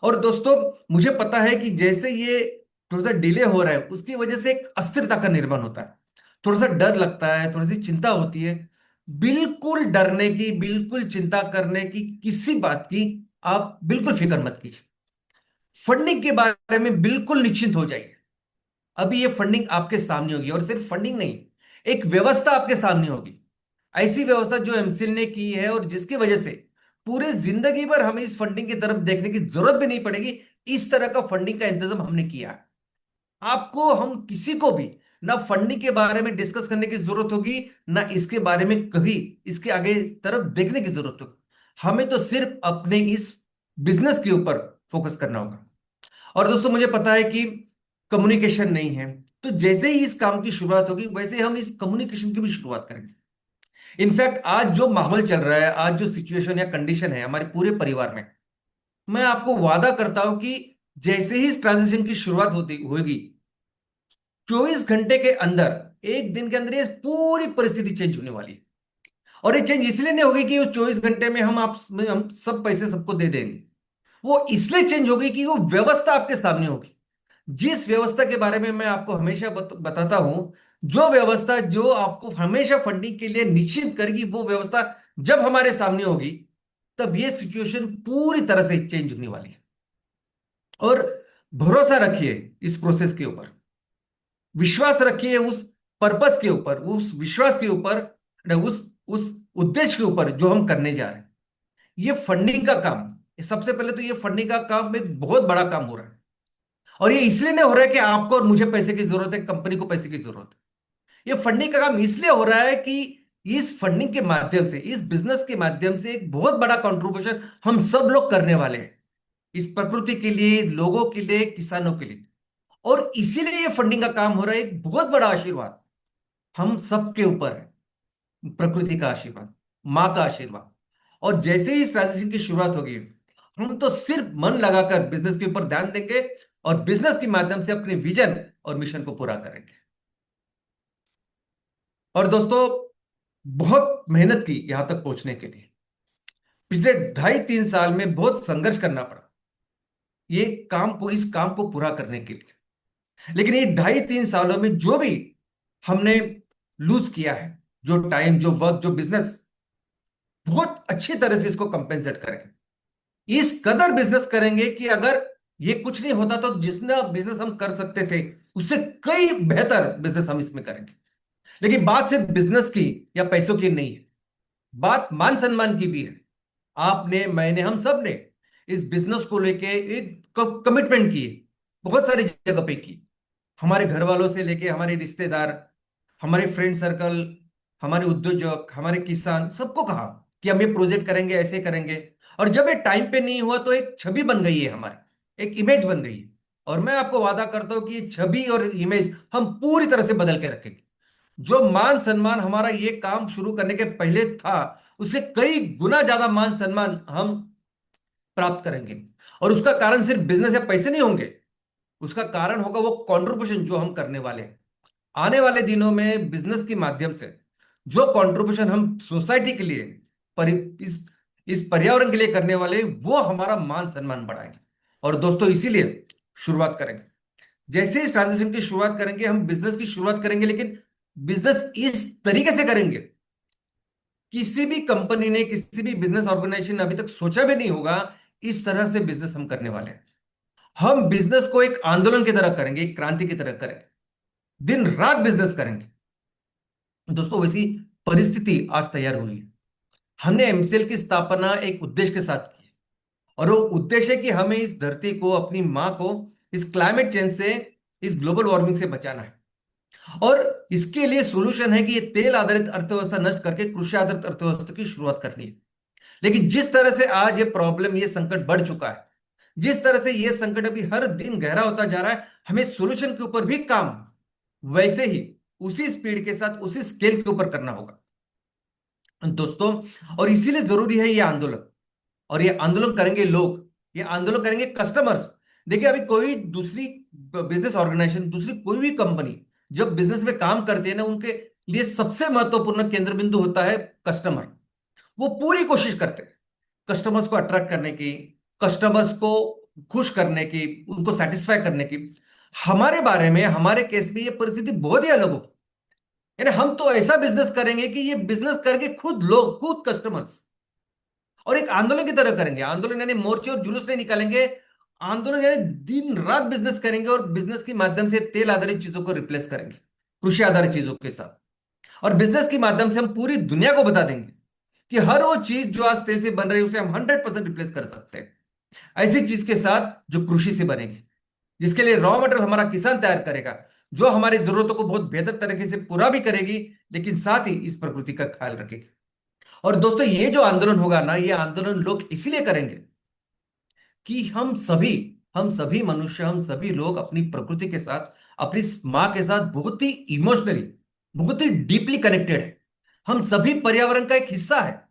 और दोस्तों, मुझे पता है कि जैसे ये थोड़ा सा डिले हो रहा है, उसकी वजह से एक अस्थिरता का निर्माण होता है, थोड़ा सा डर लगता है, थोड़ी सी चिंता होती है। बिल्कुल डरने की, बिल्कुल चिंता करने की किसी बात की आप बिल्कुल फिक्र मत कीजिए। फंडिंग के बारे में बिल्कुल निश्चिंत हो जाइए। अभी ये फंडिंग आपके सामने होगी, और सिर्फ फंडिंग नहीं, एक व्यवस्था आपके सामने होगी। ऐसी व्यवस्था जो एमसीएल ने की है, और जिसकी वजह से पूरे जिंदगी भर हमें इस फंडिंग की तरफ देखने की जरूरत भी नहीं पड़ेगी। इस तरह का फंडिंग का इंतजाम हमने किया है। आपको, हम किसी को भी ना फंडिंग के बारे में डिस्कस करने की जरूरत होगी, ना इसके बारे में कभी इसके आगे तरफ देखने की जरूरत होगी। हमें तो सिर्फ अपने इस बिजनेस के ऊपर फोकस करना होगा। और दोस्तों, मुझे पता है कि कम्युनिकेशन नहीं है, तो जैसे ही इस काम की शुरुआत होगी, वैसे हम इस कम्युनिकेशन की भी शुरुआत करेंगे। इनफैक्ट आज जो माहौल चल रहा है, आज जो सिचुएशन या कंडीशन है हमारे पूरे परिवार में, मैं आपको वादा करता हूं कि जैसे ही इस ट्रांजिशन की शुरुआत होती होगी, 24 घंटे के अंदर, एक दिन के अंदर ये पूरी परिस्थिति चेंज होने वाली है। और ये चेंज इसलिए नहीं होगी कि उस 24 घंटे में हम सब पैसे सबको दे देंगे। वो इसलिए चेंज होगी कि वो व्यवस्था आपके सामने होगी। जिस व्यवस्था के बारे में मैं आपको हमेशा बताता हूं, जो व्यवस्था जो आपको हमेशा फंडिंग के लिए निश्चित करेगी, वो व्यवस्था जब हमारे सामने होगी, तब ये सिचुएशन पूरी तरह से चेंज होने वाली है। और भरोसा रखिए इस प्रोसेस के ऊपर, विश्वास रखिए उस पर्पस के ऊपर, उस विश्वास के ऊपर, उस उद्देश्य के ऊपर जो हम करने जा रहे हैं। ये फंडिंग का काम, सबसे पहले तो ये फंडिंग का काम एक बहुत बड़ा काम हो रहा है। और ये इसलिए नहीं हो रहा है कि आपको और मुझे पैसे की जरूरत है, कंपनी को पैसे की जरूरत है। ये फंडिंग का काम इसलिए हो रहा है कि इस फंडिंग के माध्यम से, इस बिजनेस के माध्यम से एक बहुत बड़ा कंट्रीब्यूशन हम सब लोग करने वाले हैं, इस प्रकृति के लिए, लोगों के लिए, किसानों के लिए। और इसीलिए ये फंडिंग का काम हो रहा है। एक बहुत बड़ा आशीर्वाद हम सबके ऊपर है, प्रकृति का आशीर्वाद, मां का आशीर्वाद। और जैसे ही इस ट्रांजेक्शन की शुरुआत होगी, हम तो सिर्फ मन लगाकर बिजनेस के ऊपर ध्यान देंगे और बिजनेस के माध्यम से अपने विजन और मिशन को पूरा करेंगे। और दोस्तों, बहुत मेहनत की यहां तक पहुंचने के लिए। पिछले 2.5-3 साल में बहुत संघर्ष करना पड़ा इस काम को पूरा करने के लिए। लेकिन ये 2.5-3 सालों में जो भी हमने लूज किया है, जो टाइम, जो वर्क, जो बिजनेस, बहुत अच्छी तरह से इसको कंपेंसेट करेंगे। इस कदर बिजनेस करेंगे कि अगर ये कुछ नहीं होता तो जितना बिजनेस हम कर सकते थे, उससे कई बेहतर बिजनेस हम इसमें करेंगे। लेकिन बात सिर्फ बिजनेस की या पैसों की नहीं है, बात मान सम्मान की भी है। आपने, मैंने, हम सब ने इस बिजनेस को लेके एक कमिटमेंट की है, बहुत सारी जगह पे की। हमारे घर वालों से लेके हमारे रिश्तेदार, हमारे फ्रेंड सर्कल, हमारे उद्योजक, हमारे किसान, सबको कहा कि हम ये प्रोजेक्ट करेंगे, ऐसे करेंगे। और जब ये टाइम पे नहीं हुआ तो एक छवि बन गई है हमारी, एक इमेज बन गई है। और मैं आपको वादा करता हूं कि ये छवि और इमेज हम पूरी तरह से बदल के रखेंगे। जो मान सम्मान हमारा ये काम शुरू करने के पहले था, उससे कई गुना ज्यादा मान सम्मान हम प्राप्त करेंगे। और उसका कारण सिर्फ बिजनेस या पैसे नहीं होंगे, उसका कारण होगा वो कंट्रीब्यूशन जो हम करने वाले हैं। आने वाले दिनों में बिजनेस के माध्यम से जो कंट्रीब्यूशन हम सोसाइटी के लिए इस पर्यावरण के लिए करने वाले, वो हमारा मान सम्मान बढ़ाएंगे। और दोस्तों, इसीलिए शुरुआत करेंगे। जैसे इस ट्रांजेक्शन की शुरुआत करेंगे, हम बिजनेस की शुरुआत करेंगे, लेकिन बिजनेस इस तरीके से करेंगे, किसी भी कंपनी ने, किसी भी बिजनेस ऑर्गेनाइजेशन ने अभी तक सोचा भी नहीं होगा इस तरह से बिजनेस हम करने वाले हैं। हम बिजनेस को एक आंदोलन की तरह करेंगे, एक क्रांति की तरह करेंगे, दिन रात बिजनेस करेंगे। दोस्तों, वैसी परिस्थिति आज तैयार हुई है। हमने एमसीएल की स्थापना एक उद्देश्य के साथ की, और वो उद्देश्य है कि हमें इस धरती को, अपनी मां को, इस क्लाइमेट चेंज से, इस ग्लोबल वार्मिंग से बचाना है। और इसके लिए सोल्यूशन है कि ये तेल आधारित अर्थव्यवस्था नष्ट करके कृषि आधारित अर्थव्यवस्था की शुरुआत करनी है। लेकिन जिस तरह से आज ये प्रॉब्लम, ये संकट बढ़ चुका है, जिस तरह से ये संकट अभी हर दिन गहरा होता जा रहा है, हमें सोल्यूशन के ऊपर भी काम वैसे ही, उसी स्पीड के साथ, उसी स्केल के ऊपर करना होगा दोस्तों। और इसीलिए जरूरी है ये आंदोलन। और ये आंदोलन करेंगे लोग, ये आंदोलन करेंगे कस्टमर्स। देखिए, अभी कोई दूसरी बिजनेस ऑर्गेनाइजेशन, दूसरी कोई भी कंपनी जब बिजनेस में काम करती है ना, उनके लिए सबसे महत्वपूर्ण केंद्र बिंदु होता है कस्टमर। वो पूरी कोशिश करते हैं कस्टमर्स को अट्रैक्ट करने की, कस्टमर्स को खुश करने की, उनको सेटिस्फाई करने की। हमारे बारे में, हमारे केस में ये परिस्थिति बहुत ही अलग होगी। यानी हम तो ऐसा बिजनेस करेंगे कि ये बिजनेस करके खुद लोग, खुद कस्टमर्स, और एक आंदोलन की तरह करेंगे। आंदोलन यानी मोर्चे और जुलूस नहीं निकालेंगे, आंदोलन यानी दिन रात बिजनेस करेंगे, और बिजनेस के माध्यम से तेल आधारित चीजों को रिप्लेस करेंगे कृषि आधारित चीजों के साथ। और बिजनेस के माध्यम से हम पूरी दुनिया को बता देंगे कि हर वो चीज जो आज तेल से बन रही है, उसे हम 100% रिप्लेस कर सकते हैं ऐसी चीज के साथ जो कृषि से बनेगी, जिसके लिए रॉ मटेरियल हमारा किसान तैयार करेगा, जो हमारी जरूरतों को बहुत बेहतर तरीके से पूरा भी करेगी, लेकिन साथ ही इस प्रकृति का ख्याल रखेगी। और दोस्तों, ये जो आंदोलन होगा ना, ये आंदोलन लोग इसलिए करेंगे कि हम सभी मनुष्य, हम सभी लोग अपनी प्रकृति के साथ, अपनी मां के साथ बहुत ही इमोशनली, बहुत ही डीपली कनेक्टेड है। हम सभी पर्यावरण का एक हिस्सा है।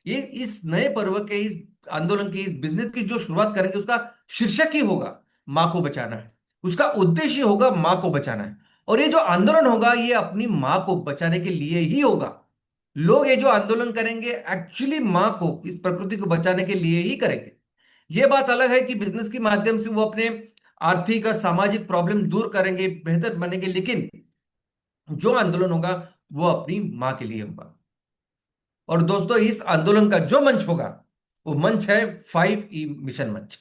ये इस नए पर्व के, इस आंदोलन की, इस बिजनेस की जो शुरुआत करेंगे, उसका शीर्षक ही होगा मां को बचाना है। उसका उद्देश्य होगा मां को बचाना है। और ये जो आंदोलन होगा, ये अपनी मां को बचाने के लिए ही होगा। लोग ये जो आंदोलन करेंगे, एक्चुअली मां को, इस प्रकृति को बचाने के लिए ही करेंगे। ये बात अलग है कि बिजनेस के माध्यम से वो अपने आर्थिक और सामाजिक प्रॉब्लम दूर करेंगे, बेहतर बनेंगे, लेकिन जो आंदोलन होगा वो अपनी मां के लिए होगा। और दोस्तों, इस आंदोलन का जो मंच होगा, वो मंच है 5E मिशन मंच।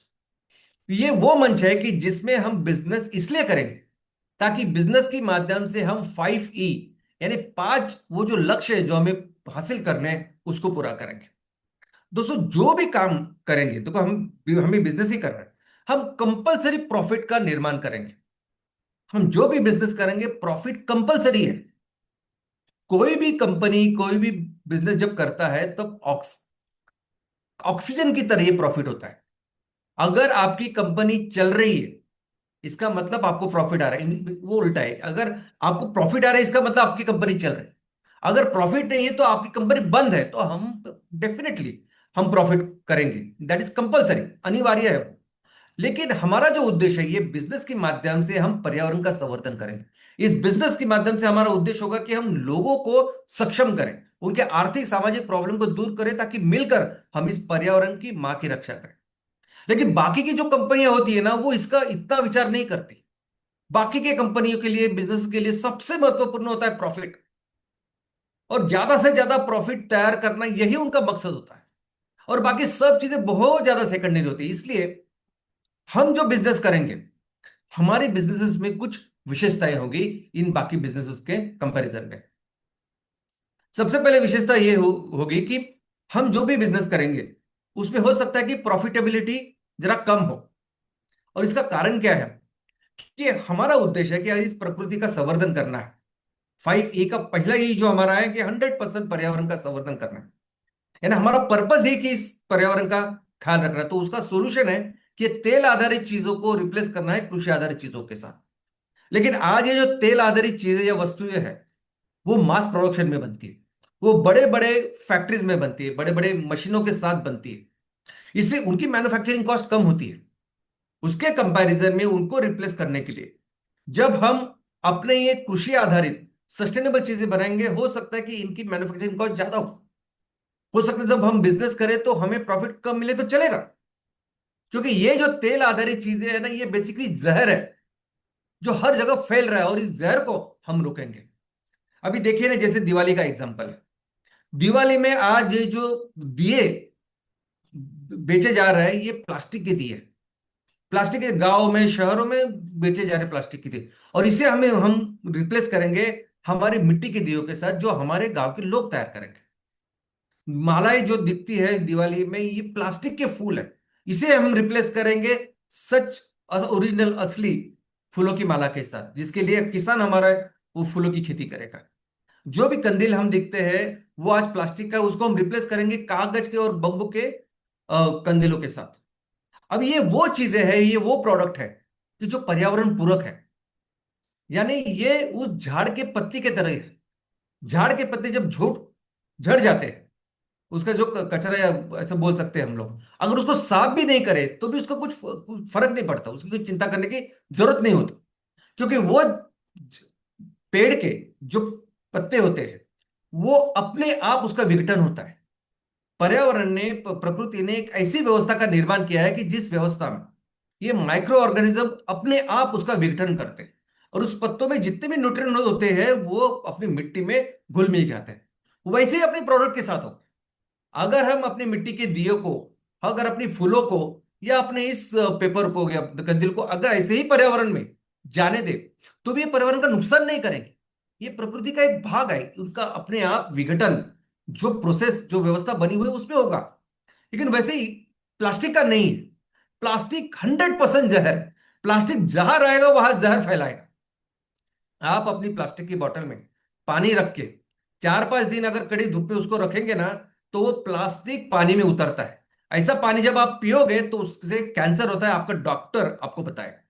ये वो मंच है कि जिसमें हम बिजनेस इसलिए करेंगे ताकि बिजनेस के माध्यम से हम 5E यानी 5 वो जो लक्ष्य है जो हमें हासिल करने हैं, उसको पूरा करेंगे। दोस्तों, जो भी काम करेंगे, देखो हमें बिजनेस ही करना है, हम कंपलसरी प्रॉफिट का निर्माण करेंगे। हम जो भी बिजनेस करेंगे, प्रॉफिट कंपलसरी है। कोई भी कंपनी, कोई भी बिजनेस जब करता है, तब ऑक्सीजन की तरह ये प्रॉफिट होता है। अगर आपकी कंपनी चल रही है, इसका मतलब आपको प्रॉफिट आ रहा है। वो उल्टा है, अगर आपको प्रॉफिट आ रहा है, इसका मतलब आपकी कंपनी चल रही है। अगर प्रॉफिट नहीं है तो आपकी कंपनी बंद है, तो हम डेफिनेटली हम प्रॉफिट करेंगे, दैट इज कंपलसरी, अनिवार्य है। लेकिन हमारा जो उद्देश्य है, ये बिजनेस के माध्यम से हम पर्यावरण का संवर्धन करेंगे। इस बिजनेस के माध्यम से हमारा उद्देश्य होगा कि हम लोगों को सक्षम करें, उनके आर्थिक सामाजिक प्रॉब्लम को दूर करें, ताकि मिलकर हम इस पर्यावरण की मां की रक्षा करें। लेकिन बाकी की जो कंपनियां होती है ना, वो इसका इतना विचार नहीं करती। बाकी के कंपनियों के लिए, बिजनेस के लिए सबसे महत्वपूर्ण होता है प्रॉफिट, और ज्यादा से ज्यादा प्रॉफिट तैयार करना, यही उनका मकसद होता है। और बाकी सब चीजें बहुत ज्यादा सेकेंडरी होती है। इसलिए हम जो बिजनेस करेंगे, हमारी बिजनेसेस में कुछ विशेषताएं होगी इन बाकी बिजनेसेस के कंपैरिजन में। सबसे पहले विशेषता ये होगी कि हम जो भी बिजनेस करेंगे, उसमें हो सकता है कि प्रॉफिटेबिलिटी जरा कम हो। और इसका कारण क्या है कि हमारा उद्देश्य है कि इस प्रकृति का संवर्धन करना है। 5E का पहला यही जो हमारा है कि 100% पर्यावरण का संवर्धन करना है। यानी हमारा पर्पस है कि इस पर्यावरण का ख्याल रखना है। तो उसका सोल्यूशन है कि तेल आधारित चीजों को रिप्लेस करना है कृषि आधारित चीजों के साथ। लेकिन आज ये जो तेल आधारित चीजें या वस्तुएं हैं, वो मास प्रोडक्शन में बनती है, वो बड़े बड़े फैक्ट्रीज में बनती है, बड़े बड़े मशीनों के साथ बनती है, इसलिए उनकी मैन्युफैक्चरिंग कॉस्ट कम होती है। उसके कंपैरिजन में उनको रिप्लेस करने के लिए जब हम अपने ये कृषि आधारित सस्टेनेबल चीजें बनाएंगे, हो सकता है कि इनकी मैन्युफैक्चरिंग कॉस्ट ज्यादा हो सकता है जब हम बिजनेस करें तो हमें प्रॉफिट कम मिले तो चलेगा, क्योंकि ये जो तेल आधारित चीजें है ना, ये बेसिकली जहर है जो हर जगह फैल रहा है, और इस जहर को हम रोकेंगे। अभी देखिए ना, जैसे दिवाली का एग्जांपल है। दिवाली में आज ये जो दिए बेचे जा रहे हैं, ये प्लास्टिक के दिए, प्लास्टिक के गांव में शहरों में बेचे जा रहे प्लास्टिक के दिए, और इसे हम रिप्लेस करेंगे हमारे मिट्टी के दियों के साथ, जो हमारे गांव के लोग तैयार करेंगे। मालाएं जो दिखती है दिवाली में, ये प्लास्टिक के फूल है, इसे हम रिप्लेस करेंगे सच ओरिजिनल असली फूलों की माला के साथ, जिसके लिए किसान हमारा वो फूलों की खेती करेगा। जो भी कंदील हम देखते हैं वो आज प्लास्टिक का है, उसको हम रिप्लेस करेंगे कागज के और बम्बू के कंदीलों के साथ। अब ये वो चीजें हैं, ये वो प्रोडक्ट है कि जो पर्यावरण पूरक है, यानी ये उस झाड़ के पत्ती के तरह है। झाड़ के पत्ते जब झड़ जाते हैं, उसका जो कचरा है ऐसा बोल सकते हैं हम लोग, अगर उसको साफ भी नहीं करे तो भी उसको कुछ फर्क नहीं पड़ता, उसकी कोई चिंता करने की जरूरत नहीं होती, क्योंकि वो पेड़ के जो पत्ते होते हैं वो अपने आप उसका विघटन होता है। पर्यावरण ने प्रकृति ने एक ऐसी व्यवस्था का निर्माण किया है कि जिस व्यवस्था में ये माइक्रो ऑर्गेनिज्म अपने आप उसका विघटन करते हैं, और उस पत्तों में जितने भी न्यूट्रिएंट होते हैं वो अपनी मिट्टी में घुल मिल जाते हैं। वैसे ही अपने प्रोडक्ट के साथ हो, अगर हम अपनी मिट्टी के दिए को, अगर अपनी फूलों को, या अपने इस पेपर को या कंदील को अगर ऐसे ही पर्यावरण में जाने दे, तो भी ये पर्यावरण का नुकसान नहीं करेंगे। ये प्रकृति का एक भाग है, उनका अपने आप विघटन, जो प्रोसेस जो व्यवस्था बनी हुई है उसमें होगा। लेकिन वैसे ही प्लास्टिक का नहीं है। प्लास्टिक 100% जहर, प्लास्टिक जहां रहेगा वहां जहर फैलाएगा। आप अपनी प्लास्टिक की बोतल में पानी रख के 4-5 दिन अगर कड़ी धूप पे उसको रखेंगे ना, तो वो प्लास्टिक पानी में उतरता है। ऐसा पानी जब आप पियोगे तो उससे कैंसर होता है, आपका डॉक्टर आपको बताएगा।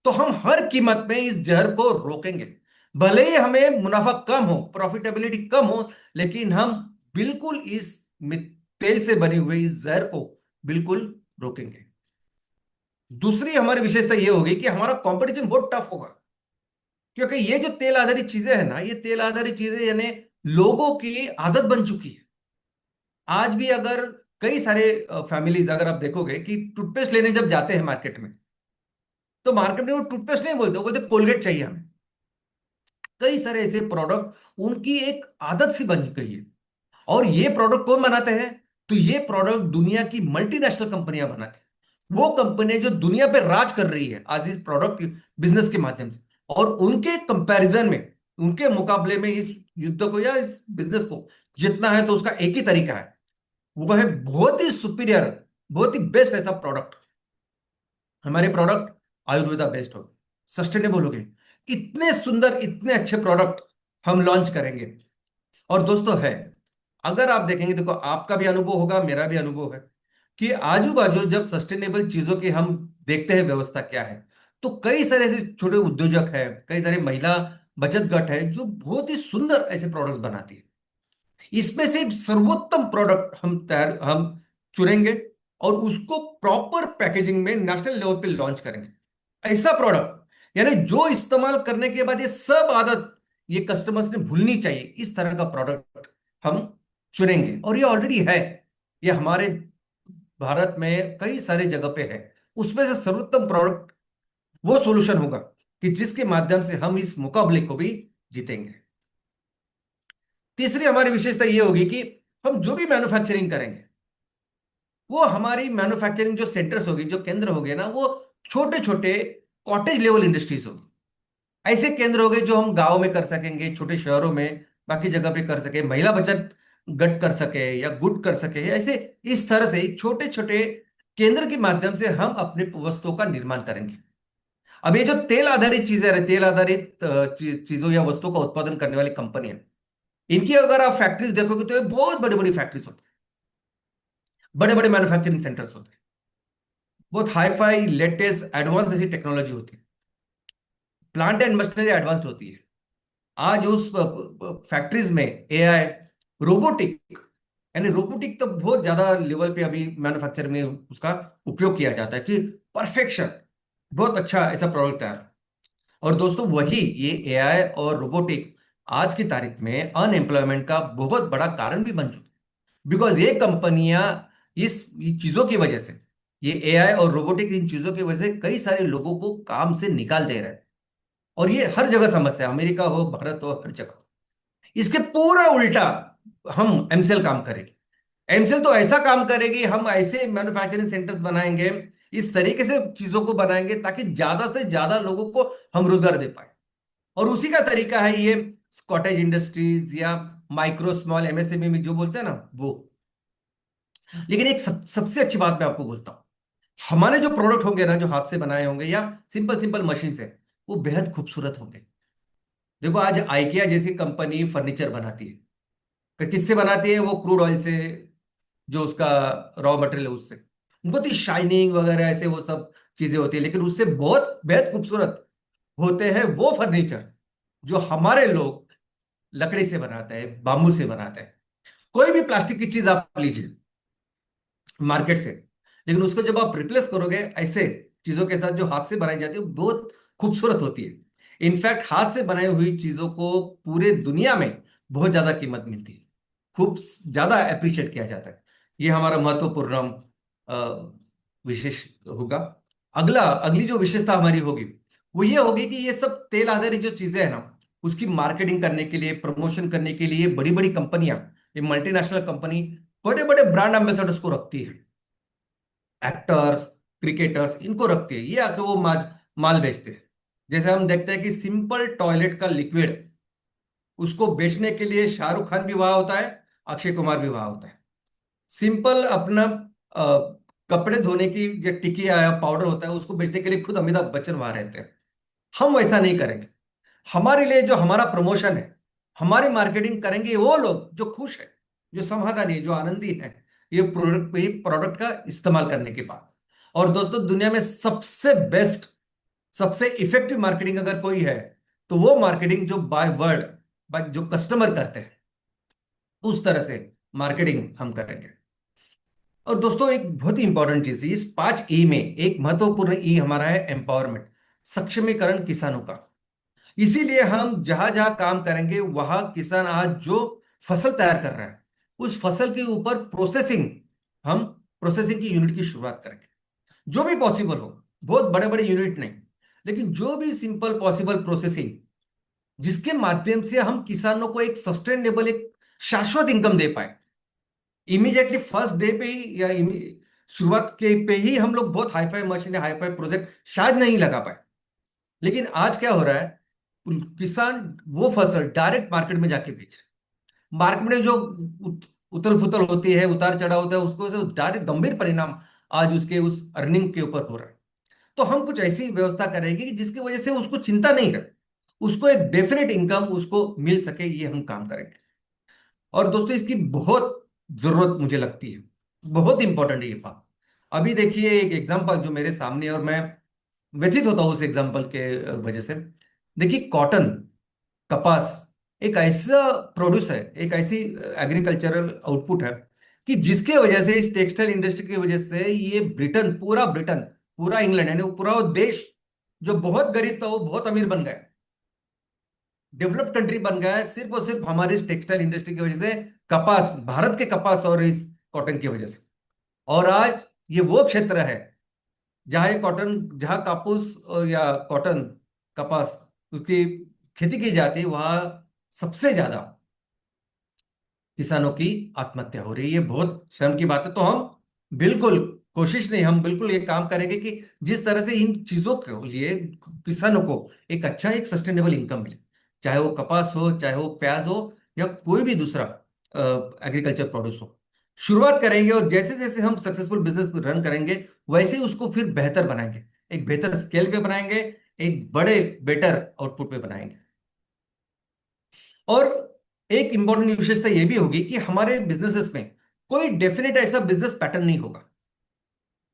तो हम हर कीमत में इस जहर को रोकेंगे, भले ही हमें मुनाफा कम हो, प्रॉफिटेबिलिटी कम हो, लेकिन हम बिल्कुल इस तेल से बनी हुई इस जहर को बिल्कुल रोकेंगे। दूसरी हमारी विशेषता यह होगी कि हमारा कंपटीशन बहुत टफ होगा, क्योंकि ये जो तेल आधारित चीजें है ना, ये तेल आधारित चीजें यानी लोगों की आदत बन चुकी है। आज भी अगर कई सारे फैमिलीज अगर आप देखोगे कि टूथपेस्ट लेने जब जाते हैं मार्केट में, तो मार्केट में वो टूथपेस्ट नहीं बोलते, वो बोलते कोलगेट चाहिए हमें। कई सारे ऐसे प्रोडक्ट उनकी एक आदत सी बन गई है। और ये प्रोडक्ट कौन बनाते हैं? तो ये प्रोडक्ट दुनिया की मल्टीनेशनल कंपनियां बनाती हैं। वो कंपनियां जो दुनिया पे राज कर रही है आज इस प्रोडक्ट बिजनेस के माध्यम से, और उनके कंपैरिजन में, उनके मुकाबले में इस युद्ध को या इस बिजनेस को जितना है तो उसका एक ही तरीका है, वो है बहुत ही सुपीरियर, बहुत ही बेस्ट ऐसा प्रोडक्ट। हमारे प्रोडक्ट आयुर्वेदा बेस्ड हो, सस्टेनेबल हो गए, इतने सुंदर इतने अच्छे प्रोडक्ट हम लॉन्च करेंगे। और दोस्तों है, अगर आप देखेंगे, देखो आपका भी अनुभव होगा, मेरा भी अनुभव है कि आजू बाजू जब सस्टेनेबल चीजों की हम देखते हैं व्यवस्था क्या है, तो कई सारे ऐसे छोटे उद्योजक है, कई सारे महिला बचत गट है जो बहुत ही सुंदर ऐसे प्रोडक्ट बनाती है। इसमें से सर्वोत्तम प्रोडक्ट हम चुनेंगे और उसको प्रॉपर पैकेजिंग में नेशनल लेवल पे लॉन्च करेंगे। ऐसा प्रोडक्ट यानी जो इस्तेमाल करने के बाद ये सब आदत ये कस्टमर्स ने भूलनी चाहिए, इस तरह का प्रोडक्ट हम चुनेंगे। और ये ऑलरेडी है, ये हमारे भारत में कई सारे जगह पे है। उसमें से सर्वोत्तम प्रोडक्ट वो सॉल्यूशन होगा कि जिसके माध्यम से हम इस मुकाबले को भी जीतेंगे। तीसरी हमारी विशेषता ये होगी कि हम जो भी मैन्युफैक्चरिंग करेंगे, वो हमारी मैन्युफैक्चरिंग जो सेंटर्स होगी, जो केंद्र होंगे ना, वो छोटे छोटे कॉटेज लेवल इंडस्ट्रीज होगी। ऐसे केंद्र होंगे जो हम गांव में कर सकेंगे, छोटे शहरों में, बाकी जगह पे कर सके, महिला बचत गट कर सके या गुट कर सके, ऐसे इस तरह से छोटे छोटे केंद्र के माध्यम से हम अपने वस्तुओं का निर्माण करेंगे। अब ये जो तेल आधारित चीजें, तेल आधारित चीजों या वस्तुओं का उत्पादन करने वाली कंपनी है, इनकी अगर आप फैक्ट्रीज देखोगे तो ये बहुत बड़ी बड़ी फैक्ट्रीज होती है, बड़े बड़े मैन्युफैक्चरिंग सेंटर्स होते हैं, बहुत हाई फाई लेटेस्ट एडवांस ऐसी टेक्नोलॉजी होती है, प्लांट एंड मशीनरी एडवांस्ड होती है। आज उस फैक्ट्रीज में एआई, रोबोटिक, यानी रोबोटिक तो बहुत ज्यादा लेवल पे अभी मैन्युफैक्चर में उसका उपयोग किया जाता है कि परफेक्शन, बहुत अच्छा ऐसा प्रोडक्ट तैयार। और दोस्तों वही ये एआई और रोबोटिक आज की तारीख में अनएम्प्लॉयमेंट का बहुत बड़ा कारण भी बन चुके हैं, बिकॉज ये कंपनियां इस चीजों की वजह से, ये एआई और रोबोटिक इन चीजों की वजह से कई सारे लोगों को काम से निकाल दे रहे हैं। और ये हर जगह समस्या है, अमेरिका हो, भारत हो, हर जगह। इसके पूरा उल्टा हम एमसेल काम करेगी। एमसेल तो ऐसा काम करेगी, हम ऐसे मैन्युफैक्चरिंग सेंटर्स बनाएंगे, इस तरीके से चीजों को बनाएंगे ताकि ज्यादा से ज्यादा लोगों को हम रोजगार दे पाए। और उसी का तरीका है ये कॉटेज इंडस्ट्रीज या माइक्रो स्मॉल एमएसएमई में जो बोलते हैं ना वो। लेकिन एक सबसे अच्छी बात मैं आपको बोलता हूं, हमारे जो प्रोडक्ट होंगे ना, जो हाथ से बनाए होंगे या सिंपल सिंपल मशीन से, वो बेहद खूबसूरत होंगे। देखो आज आइकिया जैसी कंपनी फर्नीचर बनाती है, पर किससे बनाती है? वो क्रूड ऑयल से, जो उसका रॉ मटेरियल है उससे। बहुत ही शाइनिंग वगैरह ऐसे वो सब चीजें होती है, लेकिन उससे बहुत बेहद खूबसूरत होते हैं वो फर्नीचर जो हमारे लोग लकड़ी से बनाते हैं, बाम्बू से बनाते हैं। कोई भी प्लास्टिक की चीज आप लीजिए मार्केट से, लेकिन उसको जब आप रिप्लेस करोगे ऐसे चीजों के साथ जो हाथ से बनाई जाती है, वो बहुत खूबसूरत होती है। इनफैक्ट हाथ से बनाई हुई चीजों को पूरे दुनिया में बहुत ज्यादा कीमत मिलती है, खूब ज्यादा अप्रिशिएट किया जाता है। ये हमारा महत्वपूर्ण विशेष होगा। अगली जो विशेषता हमारी होगी वो ये होगी कि ये सब तेल आधारित जो चीजें हैं ना, उसकी मार्केटिंग करने के लिए, प्रमोशन करने के लिए बड़ी बड़ी कंपनियां, ये मल्टीनेशनल कंपनी बड़े बड़े ब्रांड एम्बेसडर्स को रखती है, एक्टर्स, क्रिकेटर्स, इनको रखती है। ये आके वो माल बेचते हैं। जैसे हम देखते हैं कि सिंपल टॉयलेट का लिक्विड, उसको बेचने के लिए शाहरुख खान भी वहां होता है, अक्षय कुमार भी वहां होता है। सिंपल अपना कपड़े धोने की जो टिकिया या पाउडर होता है, उसको बेचने के लिए खुद अमिताभ बच्चन वहां रहते हैं। हम वैसा नहीं करेंगे। हमारे लिए जो हमारा प्रमोशन है, हमारी मार्केटिंग करेंगे वो लोग जो खुश है, जो समाधानी है, जो आनंदी है ये प्रोडक्ट का इस्तेमाल करने के बाद। और दोस्तों दुनिया में सबसे बेस्ट, सबसे इफेक्टिव मार्केटिंग अगर कोई है तो वो मार्केटिंग जो बाय वर्ड, बाय जो कस्टमर करते हैं, उस तरह से मार्केटिंग हम करेंगे। और दोस्तों एक बहुत ही इंपॉर्टेंट चीज है, इस 5 ई में एक महत्वपूर्ण ई हमारा है एम्पावरमेंट, सक्षमीकरण किसानों का। इसीलिए हम जहां जहां काम करेंगे वहां किसान आज जो फसल तैयार कर रहा है, उस फसल के ऊपर प्रोसेसिंग, हम प्रोसेसिंग की यूनिट की शुरुआत करेंगे। जो भी पॉसिबल हो, बहुत बड़े बड़े यूनिट नहीं, लेकिन जो भी सिंपल पॉसिबल प्रोसेसिंग, जिसके माध्यम से हम किसानों को एक सस्टेनेबल, एक शाश्वत इनकम दे पाए। इमीडिएटली फर्स्ट डे पे ही या शुरुआत के पे ही हम लोग बहुत हाईफाई मशीन, हाईफाई प्रोजेक्ट शायद नहीं लगा पाए। लेकिन आज क्या हो रहा है, किसान वो फसल डायरेक्ट मार्केट में जाके बेच रहे। मार्केट में जो उथल फुथल होती है, उतार चढ़ाव होता है, उसको से डायरेक्ट गंभीर परिणाम आज उसके उस अर्निंग के ऊपर हो रहा है। तो हम कुछ ऐसी व्यवस्था करेंगे कि जिसकी वजह से उसको चिंता नहीं है, उसको एक डेफिनेट इनकम उसको मिल सके, ये हम काम करेंगे। और दोस्तों इसकी बहुत जरूरत मुझे लगती है, बहुत इंपॉर्टेंट है ये बात। अभी देखिए एक एग्जांपल जो मेरे सामने है, और मैं व्यथित होता हूं उस एग्जांपल के वजह से। देखिए कॉटन, कपास एक ऐसा प्रोड्यूस है, एक ऐसी एग्रीकल्चरल आउटपुट है कि जिसके वजह से, इस टेक्सटाइल इंडस्ट्री की वजह से ये ब्रिटेन, पूरा इंग्लैंड, यानी पूरा वो देश जो बहुत गरीब था वो बहुत अमीर बन गया, डेवलप्ड कंट्री बन गया है, सिर्फ और सिर्फ हमारी इस टेक्सटाइल इंडस्ट्री की वजह से, कपास, भारत के कपास और इस कॉटन की वजह से। और आज ये वो क्षेत्र है जहां ये कॉटन, जहां कापूस या कॉटन, कपास उसकी खेती की जाती है, वहां सबसे ज्यादा किसानों की आत्महत्या हो रही है। बहुत शर्म की बात है। तो हम बिल्कुल कोशिश नहीं, हम बिल्कुल ये काम करेंगे कि जिस तरह से इन चीजों के लिए किसानों को एक अच्छा, एक सस्टेनेबल इनकम मिले, चाहे वो कपास हो, चाहे वो प्याज हो, या कोई भी दूसरा एग्रीकल्चर प्रोड्यूस हो। शुरुआत करेंगे और जैसे जैसे हम सक्सेसफुल बिजनेस रन करेंगे वैसे ही उसको फिर बेहतर बनाएंगे, एक बेहतर स्केल पे बनाएंगे, एक बड़े बेटर आउटपुट पे बनाएंगे। और एक इंपॉर्टेंट विशेषता यह भी होगी कि हमारे बिजनेसेस में कोई डेफिनेट ऐसा बिजनेस पैटर्न नहीं होगा।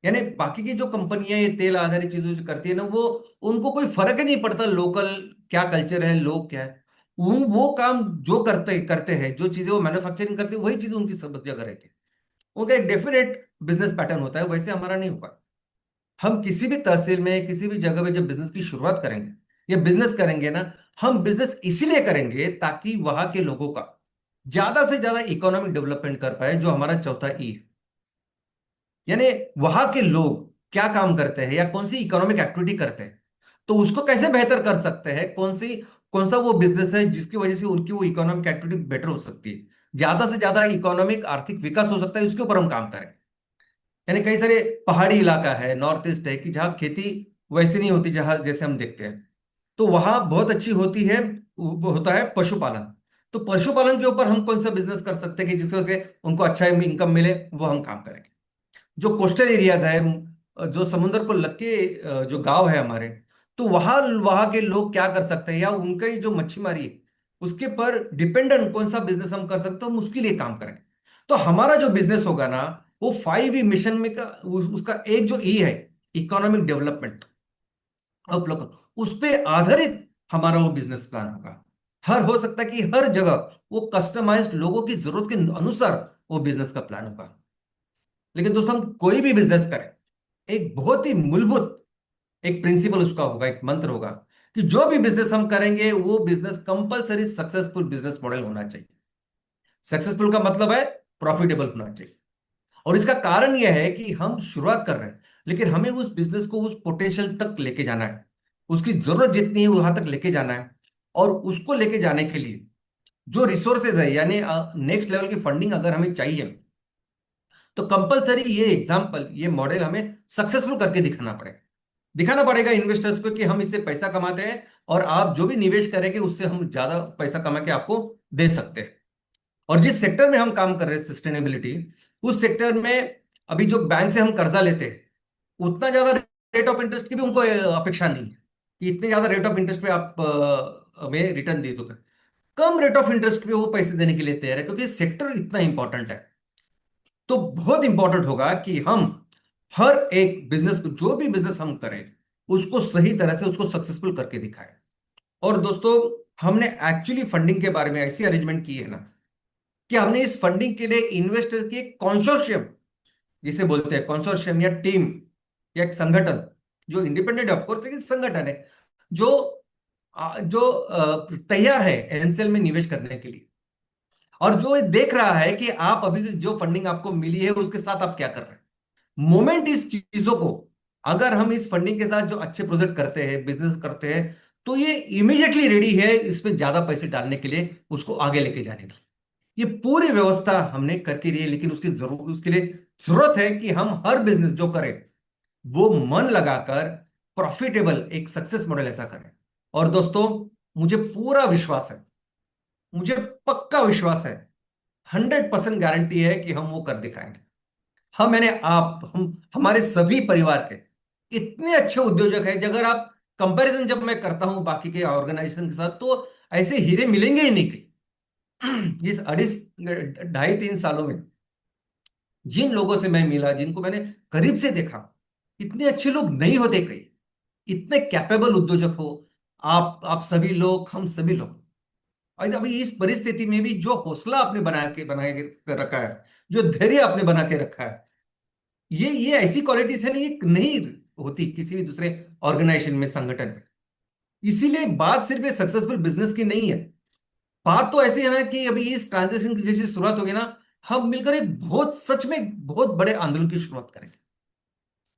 यानी बाकी की जो कंपनियां ये तेल आधारित चीजों जो करती है ना, वो उनको कोई फर्क ही नहीं पड़ता लोकल क्या कल्चर है, लोग क्या है। वो काम जो करते करते हैं, जो चीजें वो मैन्युफैक्चरिंग करते हैं, वही चीजें उनकी सब जगह रहती है। उनका एक डेफिनेट बिजनेस पैटर्न होता है, वैसे हमारा नहीं होगा। हम किसी भी तहसील में, किसी भी जगह में जब बिजनेस की शुरुआत करेंगे, या बिजनेस करेंगे ना, हम बिजनेस इसीलिए करेंगे ताकि वहां के लोगों का ज्यादा से ज्यादा इकोनॉमिक डेवलपमेंट कर पाए, जो हमारा चौथा ई है। यानी वहां के लोग क्या काम करते हैं या कौन सी इकोनॉमिक एक्टिविटी करते हैं, तो उसको कैसे बेहतर कर सकते हैं, कौन सा वो बिजनेस है जिसकी वजह से उनकी वो इकोनॉमिक एक्टिविटी बेटर हो सकती है, ज्यादा से ज्यादा इकोनॉमिक आर्थिक विकास हो सकता है, उसके ऊपर हम काम करें। यानी कई सारे पहाड़ी इलाका है, नॉर्थ ईस्ट है, कि जहाँ खेती वैसे नहीं होती जहां जैसे हम देखते हैं, तो वहां बहुत अच्छी होती है, वो होता है पशुपालन। तो पशुपालन के ऊपर हम कौन सा बिजनेस कर सकते हैं कि जिसकी वजह से उनको अच्छा इनकम मिले, वो हम काम करेंगे। जो कोस्टल एरियाज है, जो समुद्र को लग के जो गांव है हमारे, तो वहां वहां के लोग क्या कर सकते हैं, या उनका ही जो मच्छीमारी है उसके पर डिपेंडेंट कौन सा बिजनेस हम कर सकते हैं, हम उसके लिए काम करेंगे। तो हमारा जो बिजनेस होगा ना, वो 5 ई मिशन में का उसका एक जो ई है, इकोनॉमिक डेवलपमेंट ऑफ लोकल, उस पे आधारित हमारा वो बिजनेस प्लान होगा। हर हो सकता है कि हर जगह वो कस्टमाइज्ड लोगों की जरूरत के अनुसार वो बिजनेस का प्लान होगा। लेकिन दोस्तों, हम कोई भी बिजनेस करें, एक बहुत ही मूलभूत एक प्रिंसिपल उसका होगा, एक मंत्र होगा, कि जो भी बिजनेस हम करेंगे वो business compulsory successful business model होना चाहिए। सक्सेसफुल का मतलब है प्रॉफिटेबल होना चाहिए। और इसका कारण यह है कि हम शुरुआत कर रहे हैं, लेकिन हमें उस बिजनेस को उस पोटेंशियल तक लेके जाना है, उसकी जरूरत जितनी है वहां तक लेके जाना है। और उसको लेके जाने के लिए जो रिसोर्सेज है, यानी नेक्स्ट लेवल की फंडिंग अगर हमें चाहिए, तो कंपलसरी ये एग्जाम्पल, ये मॉडल हमें सक्सेसफुल करके दिखाना पड़ेगा इन्वेस्टर्स को कि हम इससे पैसा कमाते हैं, और आप जो भी निवेश करेंगे उससे हम ज्यादा पैसा कमा के आपको दे सकते हैं। और जिस सेक्टर में हम काम कर रहे हैं, सस्टेनेबिलिटी, उस सेक्टर में अभी जो बैंक से हम कर्जा लेते हैं, उतना ज्यादा रेट ऑफ इंटरेस्ट की भी उनको अपेक्षा नहीं है कि इतने ज्यादा रेट ऑफ इंटरेस्ट पे आप हमें रिटर्न दे दोगे। कम रेट ऑफ इंटरेस्ट पे वो पैसे देने के लिए तैयार है, क्योंकि सेक्टर इतना इंपॉर्टेंट है। तो बहुत इंपॉर्टेंट होगा कि हम हर एक बिजनेस को, जो भी बिजनेस हम करें, उसको सही तरह से उसको सक्सेसफुल करके दिखाएं। और दोस्तों, हमने एक्चुअली फंडिंग के बारे में ऐसी अरेंजमेंट की है ना, कि हमने इस फंडिंग के लिए इन्वेस्टर्स की एक कॉन्सोर्शियम, जिसे बोलते हैं कॉन्सोर्शियम या टीम या एक संगठन, जो इंडिपेंडेंट ऑफ कोर्स लेकिन संगठन है, जो तैयार है एनसेल में निवेश करने के लिए, और जो देख रहा है कि आप अभी जो फंडिंग आपको मिली है उसके साथ आप क्या कर रहे हैं। मोमेंट इस चीजों को, अगर हम इस फंडिंग के साथ जो अच्छे प्रोजेक्ट करते हैं, बिजनेस करते हैं, तो ये इमीडिएटली रेडी है इसमें ज्यादा पैसे डालने के लिए, उसको आगे लेके जाने के लिए। ये पूरी व्यवस्था हमने करके दी है, लेकिन उसके लिए जरूरत है कि हम हर बिजनेस जो करें वो मन लगाकर प्रॉफिटेबल एक सक्सेस मॉडल ऐसा करें। और दोस्तों, मुझे पूरा विश्वास है, मुझे पक्का विश्वास है, 100% गारंटी है कि हम वो कर दिखाएंगे। हम हमारे सभी परिवार के इतने अच्छे उद्योजक हैं, अगर आप कंपैरिजन जब मैं करता हूं बाकी के ऑर्गेनाइजेशन के साथ, तो ऐसे हीरे मिलेंगे ही नहीं कहीं। इस 2.5-3 सालों में जिन लोगों से मैं मिला, जिनको मैंने करीब से देखा, इतने अच्छे लोग नहीं होते कहीं, इतने कैपेबल उद्योजक हो आप सभी लोग, हम सभी लोग। और अभी इस परिस्थिति में भी जो हौसला आपने बनाए के रखा है, जो धैर्य आपने बना के रखा है, ये ऐसी क्वालिटीज है ना, ये नहीं होती किसी भी दूसरे ऑर्गेनाइजेशन में, संगठन में। इसीलिए बात सिर्फ सक्सेसफुल बिजनेस की नहीं है, बात तो ऐसी है ना कि अभी इस ट्रांजेक्शन की जैसी शुरुआत होगी ना, हम मिलकर एक बहुत, सच में बहुत बड़े आंदोलन की शुरुआत करेंगे।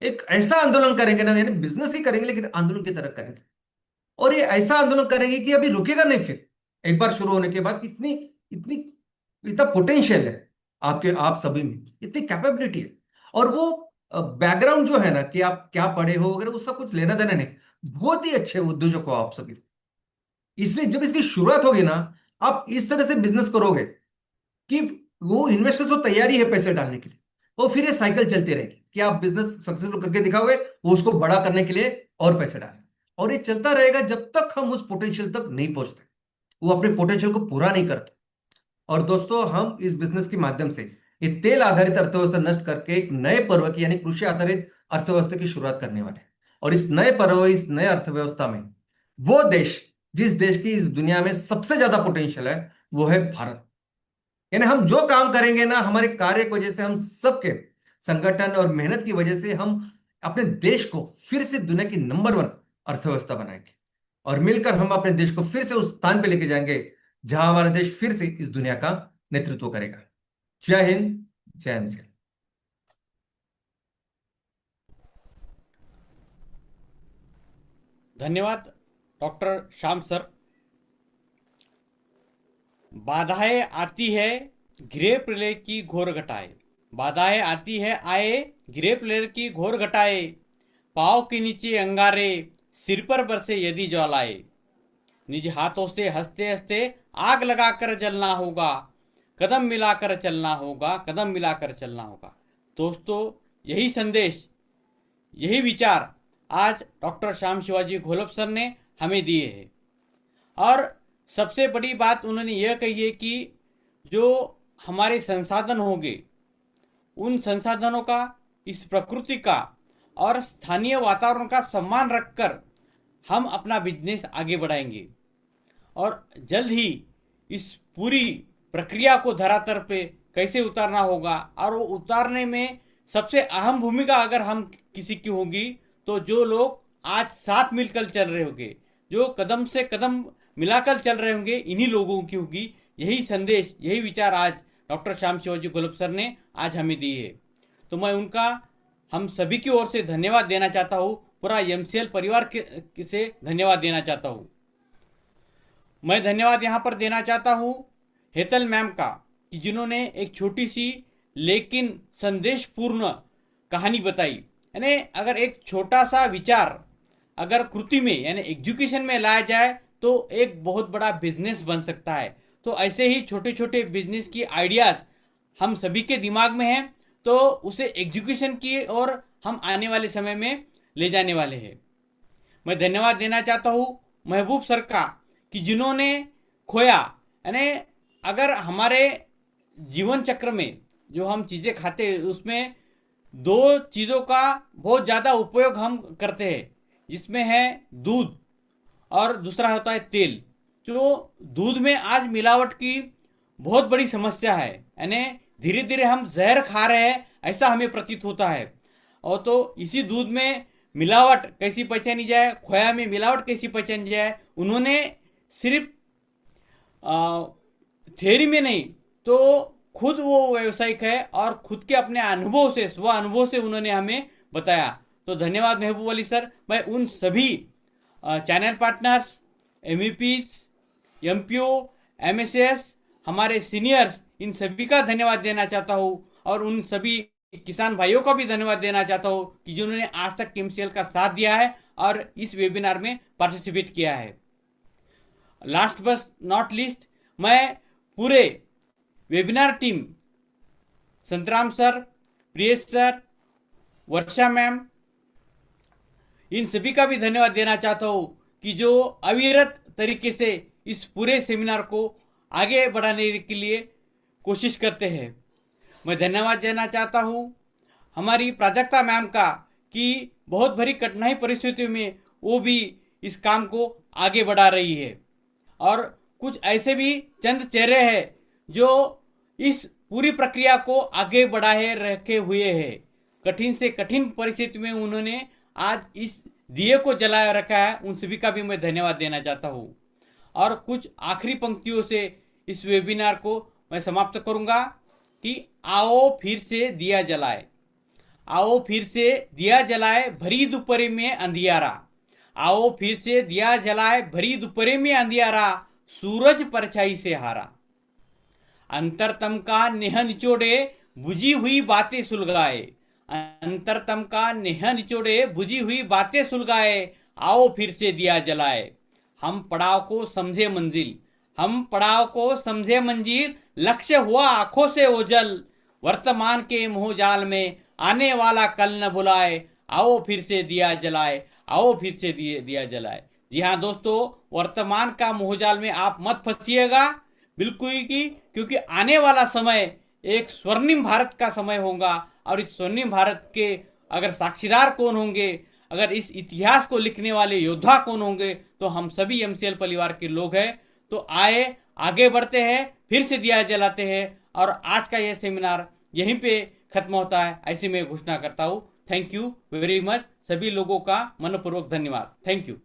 एक ऐसा आंदोलन करेंगे ना, यानी बिजनेस ही करेंगे लेकिन आंदोलन की तरह करेंगे। और ये ऐसा आंदोलन करेंगे कि अभी रुकेगा नहीं, फिर एक बार शुरू होने के बाद इतनी इतनी इतना पोटेंशियल है आपके, आप सभी में इतनी कैपेबिलिटी है। और वो बैकग्राउंड जो है ना, कि आप क्या पढ़े हो वगैरह, वो सब कुछ लेना देना नहीं, बहुत ही अच्छे उद्योजक हो आप सभी। इसलिए जब इसकी शुरुआत होगी ना, आप इस तरह से बिजनेस करोगे कि वो इन्वेस्टर्स को तैयारी है पैसे डालने के लिए, वो फिर ये साइकिल चलती रहेगी कि आप बिजनेस सक्सेसफुल करके दिखाओगे, वो उसको बड़ा करने के लिए और पैसे डालेंगे, और ये चलता रहेगा जब तक हम उस पोटेंशियल तक नहीं पहुंचते, वो अपने पोटेंशियल को पूरा नहीं करते। और दोस्तों, हम इस बिजनेस के माध्यम से ये तेल आधारित अर्थव्यवस्था नष्ट करके एक नए पर्व की, यानी कृषि आधारित अर्थव्यवस्था की शुरुआत करने वाले हैं। और इस नए पर्व, इस नए अर्थव्यवस्था में वो देश, जिस देश की इस दुनिया में सबसे ज्यादा पोटेंशियल है, वो है भारत। यानी हम जो काम करेंगे ना, हमारे कार्य की वजह से, हम सबके संगठन और मेहनत की वजह से, हम अपने देश को फिर से दुनिया की नंबर 1 अर्थव्यवस्था बनाएंगे। और मिलकर हम अपने देश को फिर से उस स्थान पे लेके जाएंगे जहां हमारा देश फिर से इस दुनिया का नेतृत्व करेगा। जय हिंद, जय एमसीएल। धन्यवाद डॉक्टर श्याम सर। बाधाएं आती है, घिरे प्रलय की घोर घटाए। बाधाएं आती है आए, घिरे प्रलय की घोर घटाए। पाँव के नीचे अंगारे, सिर पर बरसे यदि ज्वालाए। निज हाथों से हंसते हंसते आग लगाकर जलना होगा। कदम मिलाकर चलना होगा, कदम मिलाकर चलना होगा। दोस्तों, यही संदेश, यही विचार आज डॉक्टर श्याम शिवाजी घोलप सर ने हमें दिए हैं। और सबसे बड़ी बात उन्होंने यह कही है कि जो हमारे संसाधन होंगे, उन संसाधनों का, इस प्रकृति का और स्थानीय वातावरण का सम्मान रखकर हम अपना बिजनेस आगे बढ़ाएंगे। और जल्द ही इस पूरी प्रक्रिया को धरातल पे कैसे उतारना होगा, और वो उतारने में सबसे अहम भूमिका अगर हम किसी की होगी तो जो लोग आज साथ मिलकर चल रहे होंगे, जो कदम से कदम मिलाकर चल रहे होंगे, इन्हीं लोगों की होगी। यही संदेश, यही विचार आज डॉक्टर श्याम शिवाजी घोलप सर ने आज हमें दी है। तो मैं उनका, हम सभी की ओर से धन्यवाद देना चाहता हूँ, पूरा एमसीएल परिवार से धन्यवाद देना चाहता हूँ। मैं धन्यवाद यहाँ पर देना चाहता हूँ हेतल मैम का, कि जिन्होंने एक छोटी सी लेकिन संदेशपूर्ण कहानी बताई। यानी अगर एक छोटा सा विचार अगर कृति में, यानी एग्जीक्यूशन में लाया जाए तो एक बहुत बड़ा बिजनेस बन सकता है। तो ऐसे ही छोटे छोटे बिजनेस की आइडियाज हम सभी के दिमाग में हैं, तो उसे एग्जीक्यूशन की और हम आने वाले समय में ले जाने वाले हैं। मैं धन्यवाद देना चाहता हूँ महबूब सर का, कि जिन्होंने खोया, यानी अगर हमारे जीवन चक्र में जो हम चीज़ें खाते हैं उसमें दो चीज़ों का बहुत ज़्यादा उपयोग हम करते हैं, जिसमें है दूध और दूसरा होता है तेल। जो दूध में आज मिलावट की बहुत बड़ी समस्या है, यानी धीरे धीरे हम जहर खा रहे हैं ऐसा हमें प्रतीत होता है। और तो इसी दूध में मिलावट कैसी पहचानी जाए, खोया में मिलावट कैसी पहचानी जाए, उन्होंने सिर्फ थियरी में नहीं तो खुद वो व्यवसायिक है और खुद के अपने अनुभव से, स्व अनुभव से उन्होंने हमें बताया। तो धन्यवाद महबूब अली सर। मैं उन सभी चैनल पार्टनर्स, एमईपीज, एमपीओ, एमएसएस, हमारे सीनियर्स, इन सभी का धन्यवाद देना चाहता हूँ। और उन सभी किसान भाइयों का भी धन्यवाद देना चाहता हूँ कि जिन्होंने आज तक एमसीएल का साथ दिया है और इस वेबिनार में पार्टिसिपेट किया है। लास्ट बट नॉट लीस्ट, मैं पूरे webinar team, Santram sir, Priyesh sir, Varsha ma'am, इन सभी का भी धन्यवाद देना चाहता हूँ कि जो अविरत तरीके से इस पूरे सेमिनार को आगे बढ़ाने के लिए कोशिश करते हैं। मैं धन्यवाद देना चाहता हूँ हमारी प्राजक्ता मैम का, कि बहुत भरी कठिनाई परिस्थितियों में वो भी इस काम को आगे बढ़ा रही है। और कुछ ऐसे भी चंद चेहरे हैं जो इस पूरी प्रक्रिया को आगे बढ़ाए रखे हुए हैं। कठिन से कठिन परिस्थिति में उन्होंने आज इस दिए को जलाया रखा है, उन सभी का भी मैं धन्यवाद देना चाहता हूँ। और कुछ आखिरी पंक्तियों से इस वेबिनार को मैं समाप्त करूंगा कि आओ फिर से दिया जलाए, आओ फिर से दिया जलाए भरी दोपहर में अंधियारा, आओ फिर से दिया जलाए भरी दोपहर में अंधियारा, सूरज परछाई से हारा। अंतरतम का नेह निचोड़े बुझी हुई बातें सुलगाए, अंतरतम का नेह निचोड़े बुझी हुई बातें सुलगाए, आओ फिर से दिया जलाए। हम पड़ाव को समझे मंजिल, हम पड़ाव को समझे मंजिल, लक्ष्य हुआ आंखों से ओझल, वर्तमान के मोहजाल में आने वाला कल न बुलाए, आओ फिर से दिया जलाए, आओ फिर से दिया जलाए। जी हाँ दोस्तों, वर्तमान का मोहजाल में आप मत फंसिएगा बिल्कुल ही, क्योंकि आने वाला समय एक स्वर्णिम भारत का समय होगा। और इस स्वर्णिम भारत के अगर साक्षीदार कौन होंगे, अगर इस इतिहास को लिखने वाले योद्धा कौन होंगे, तो हम सभी एमसीएल परिवार के लोग हैं। तो आए आगे बढ़ते हैं, फिर से दिया जलाते हैं। और आज का यह सेमिनार यहीं पे खत्म होता है, ऐसे मैं घोषणा करता हूँ। थैंक यू वेरी मच, सभी लोगों का मनपूर्वक धन्यवाद। Thank you.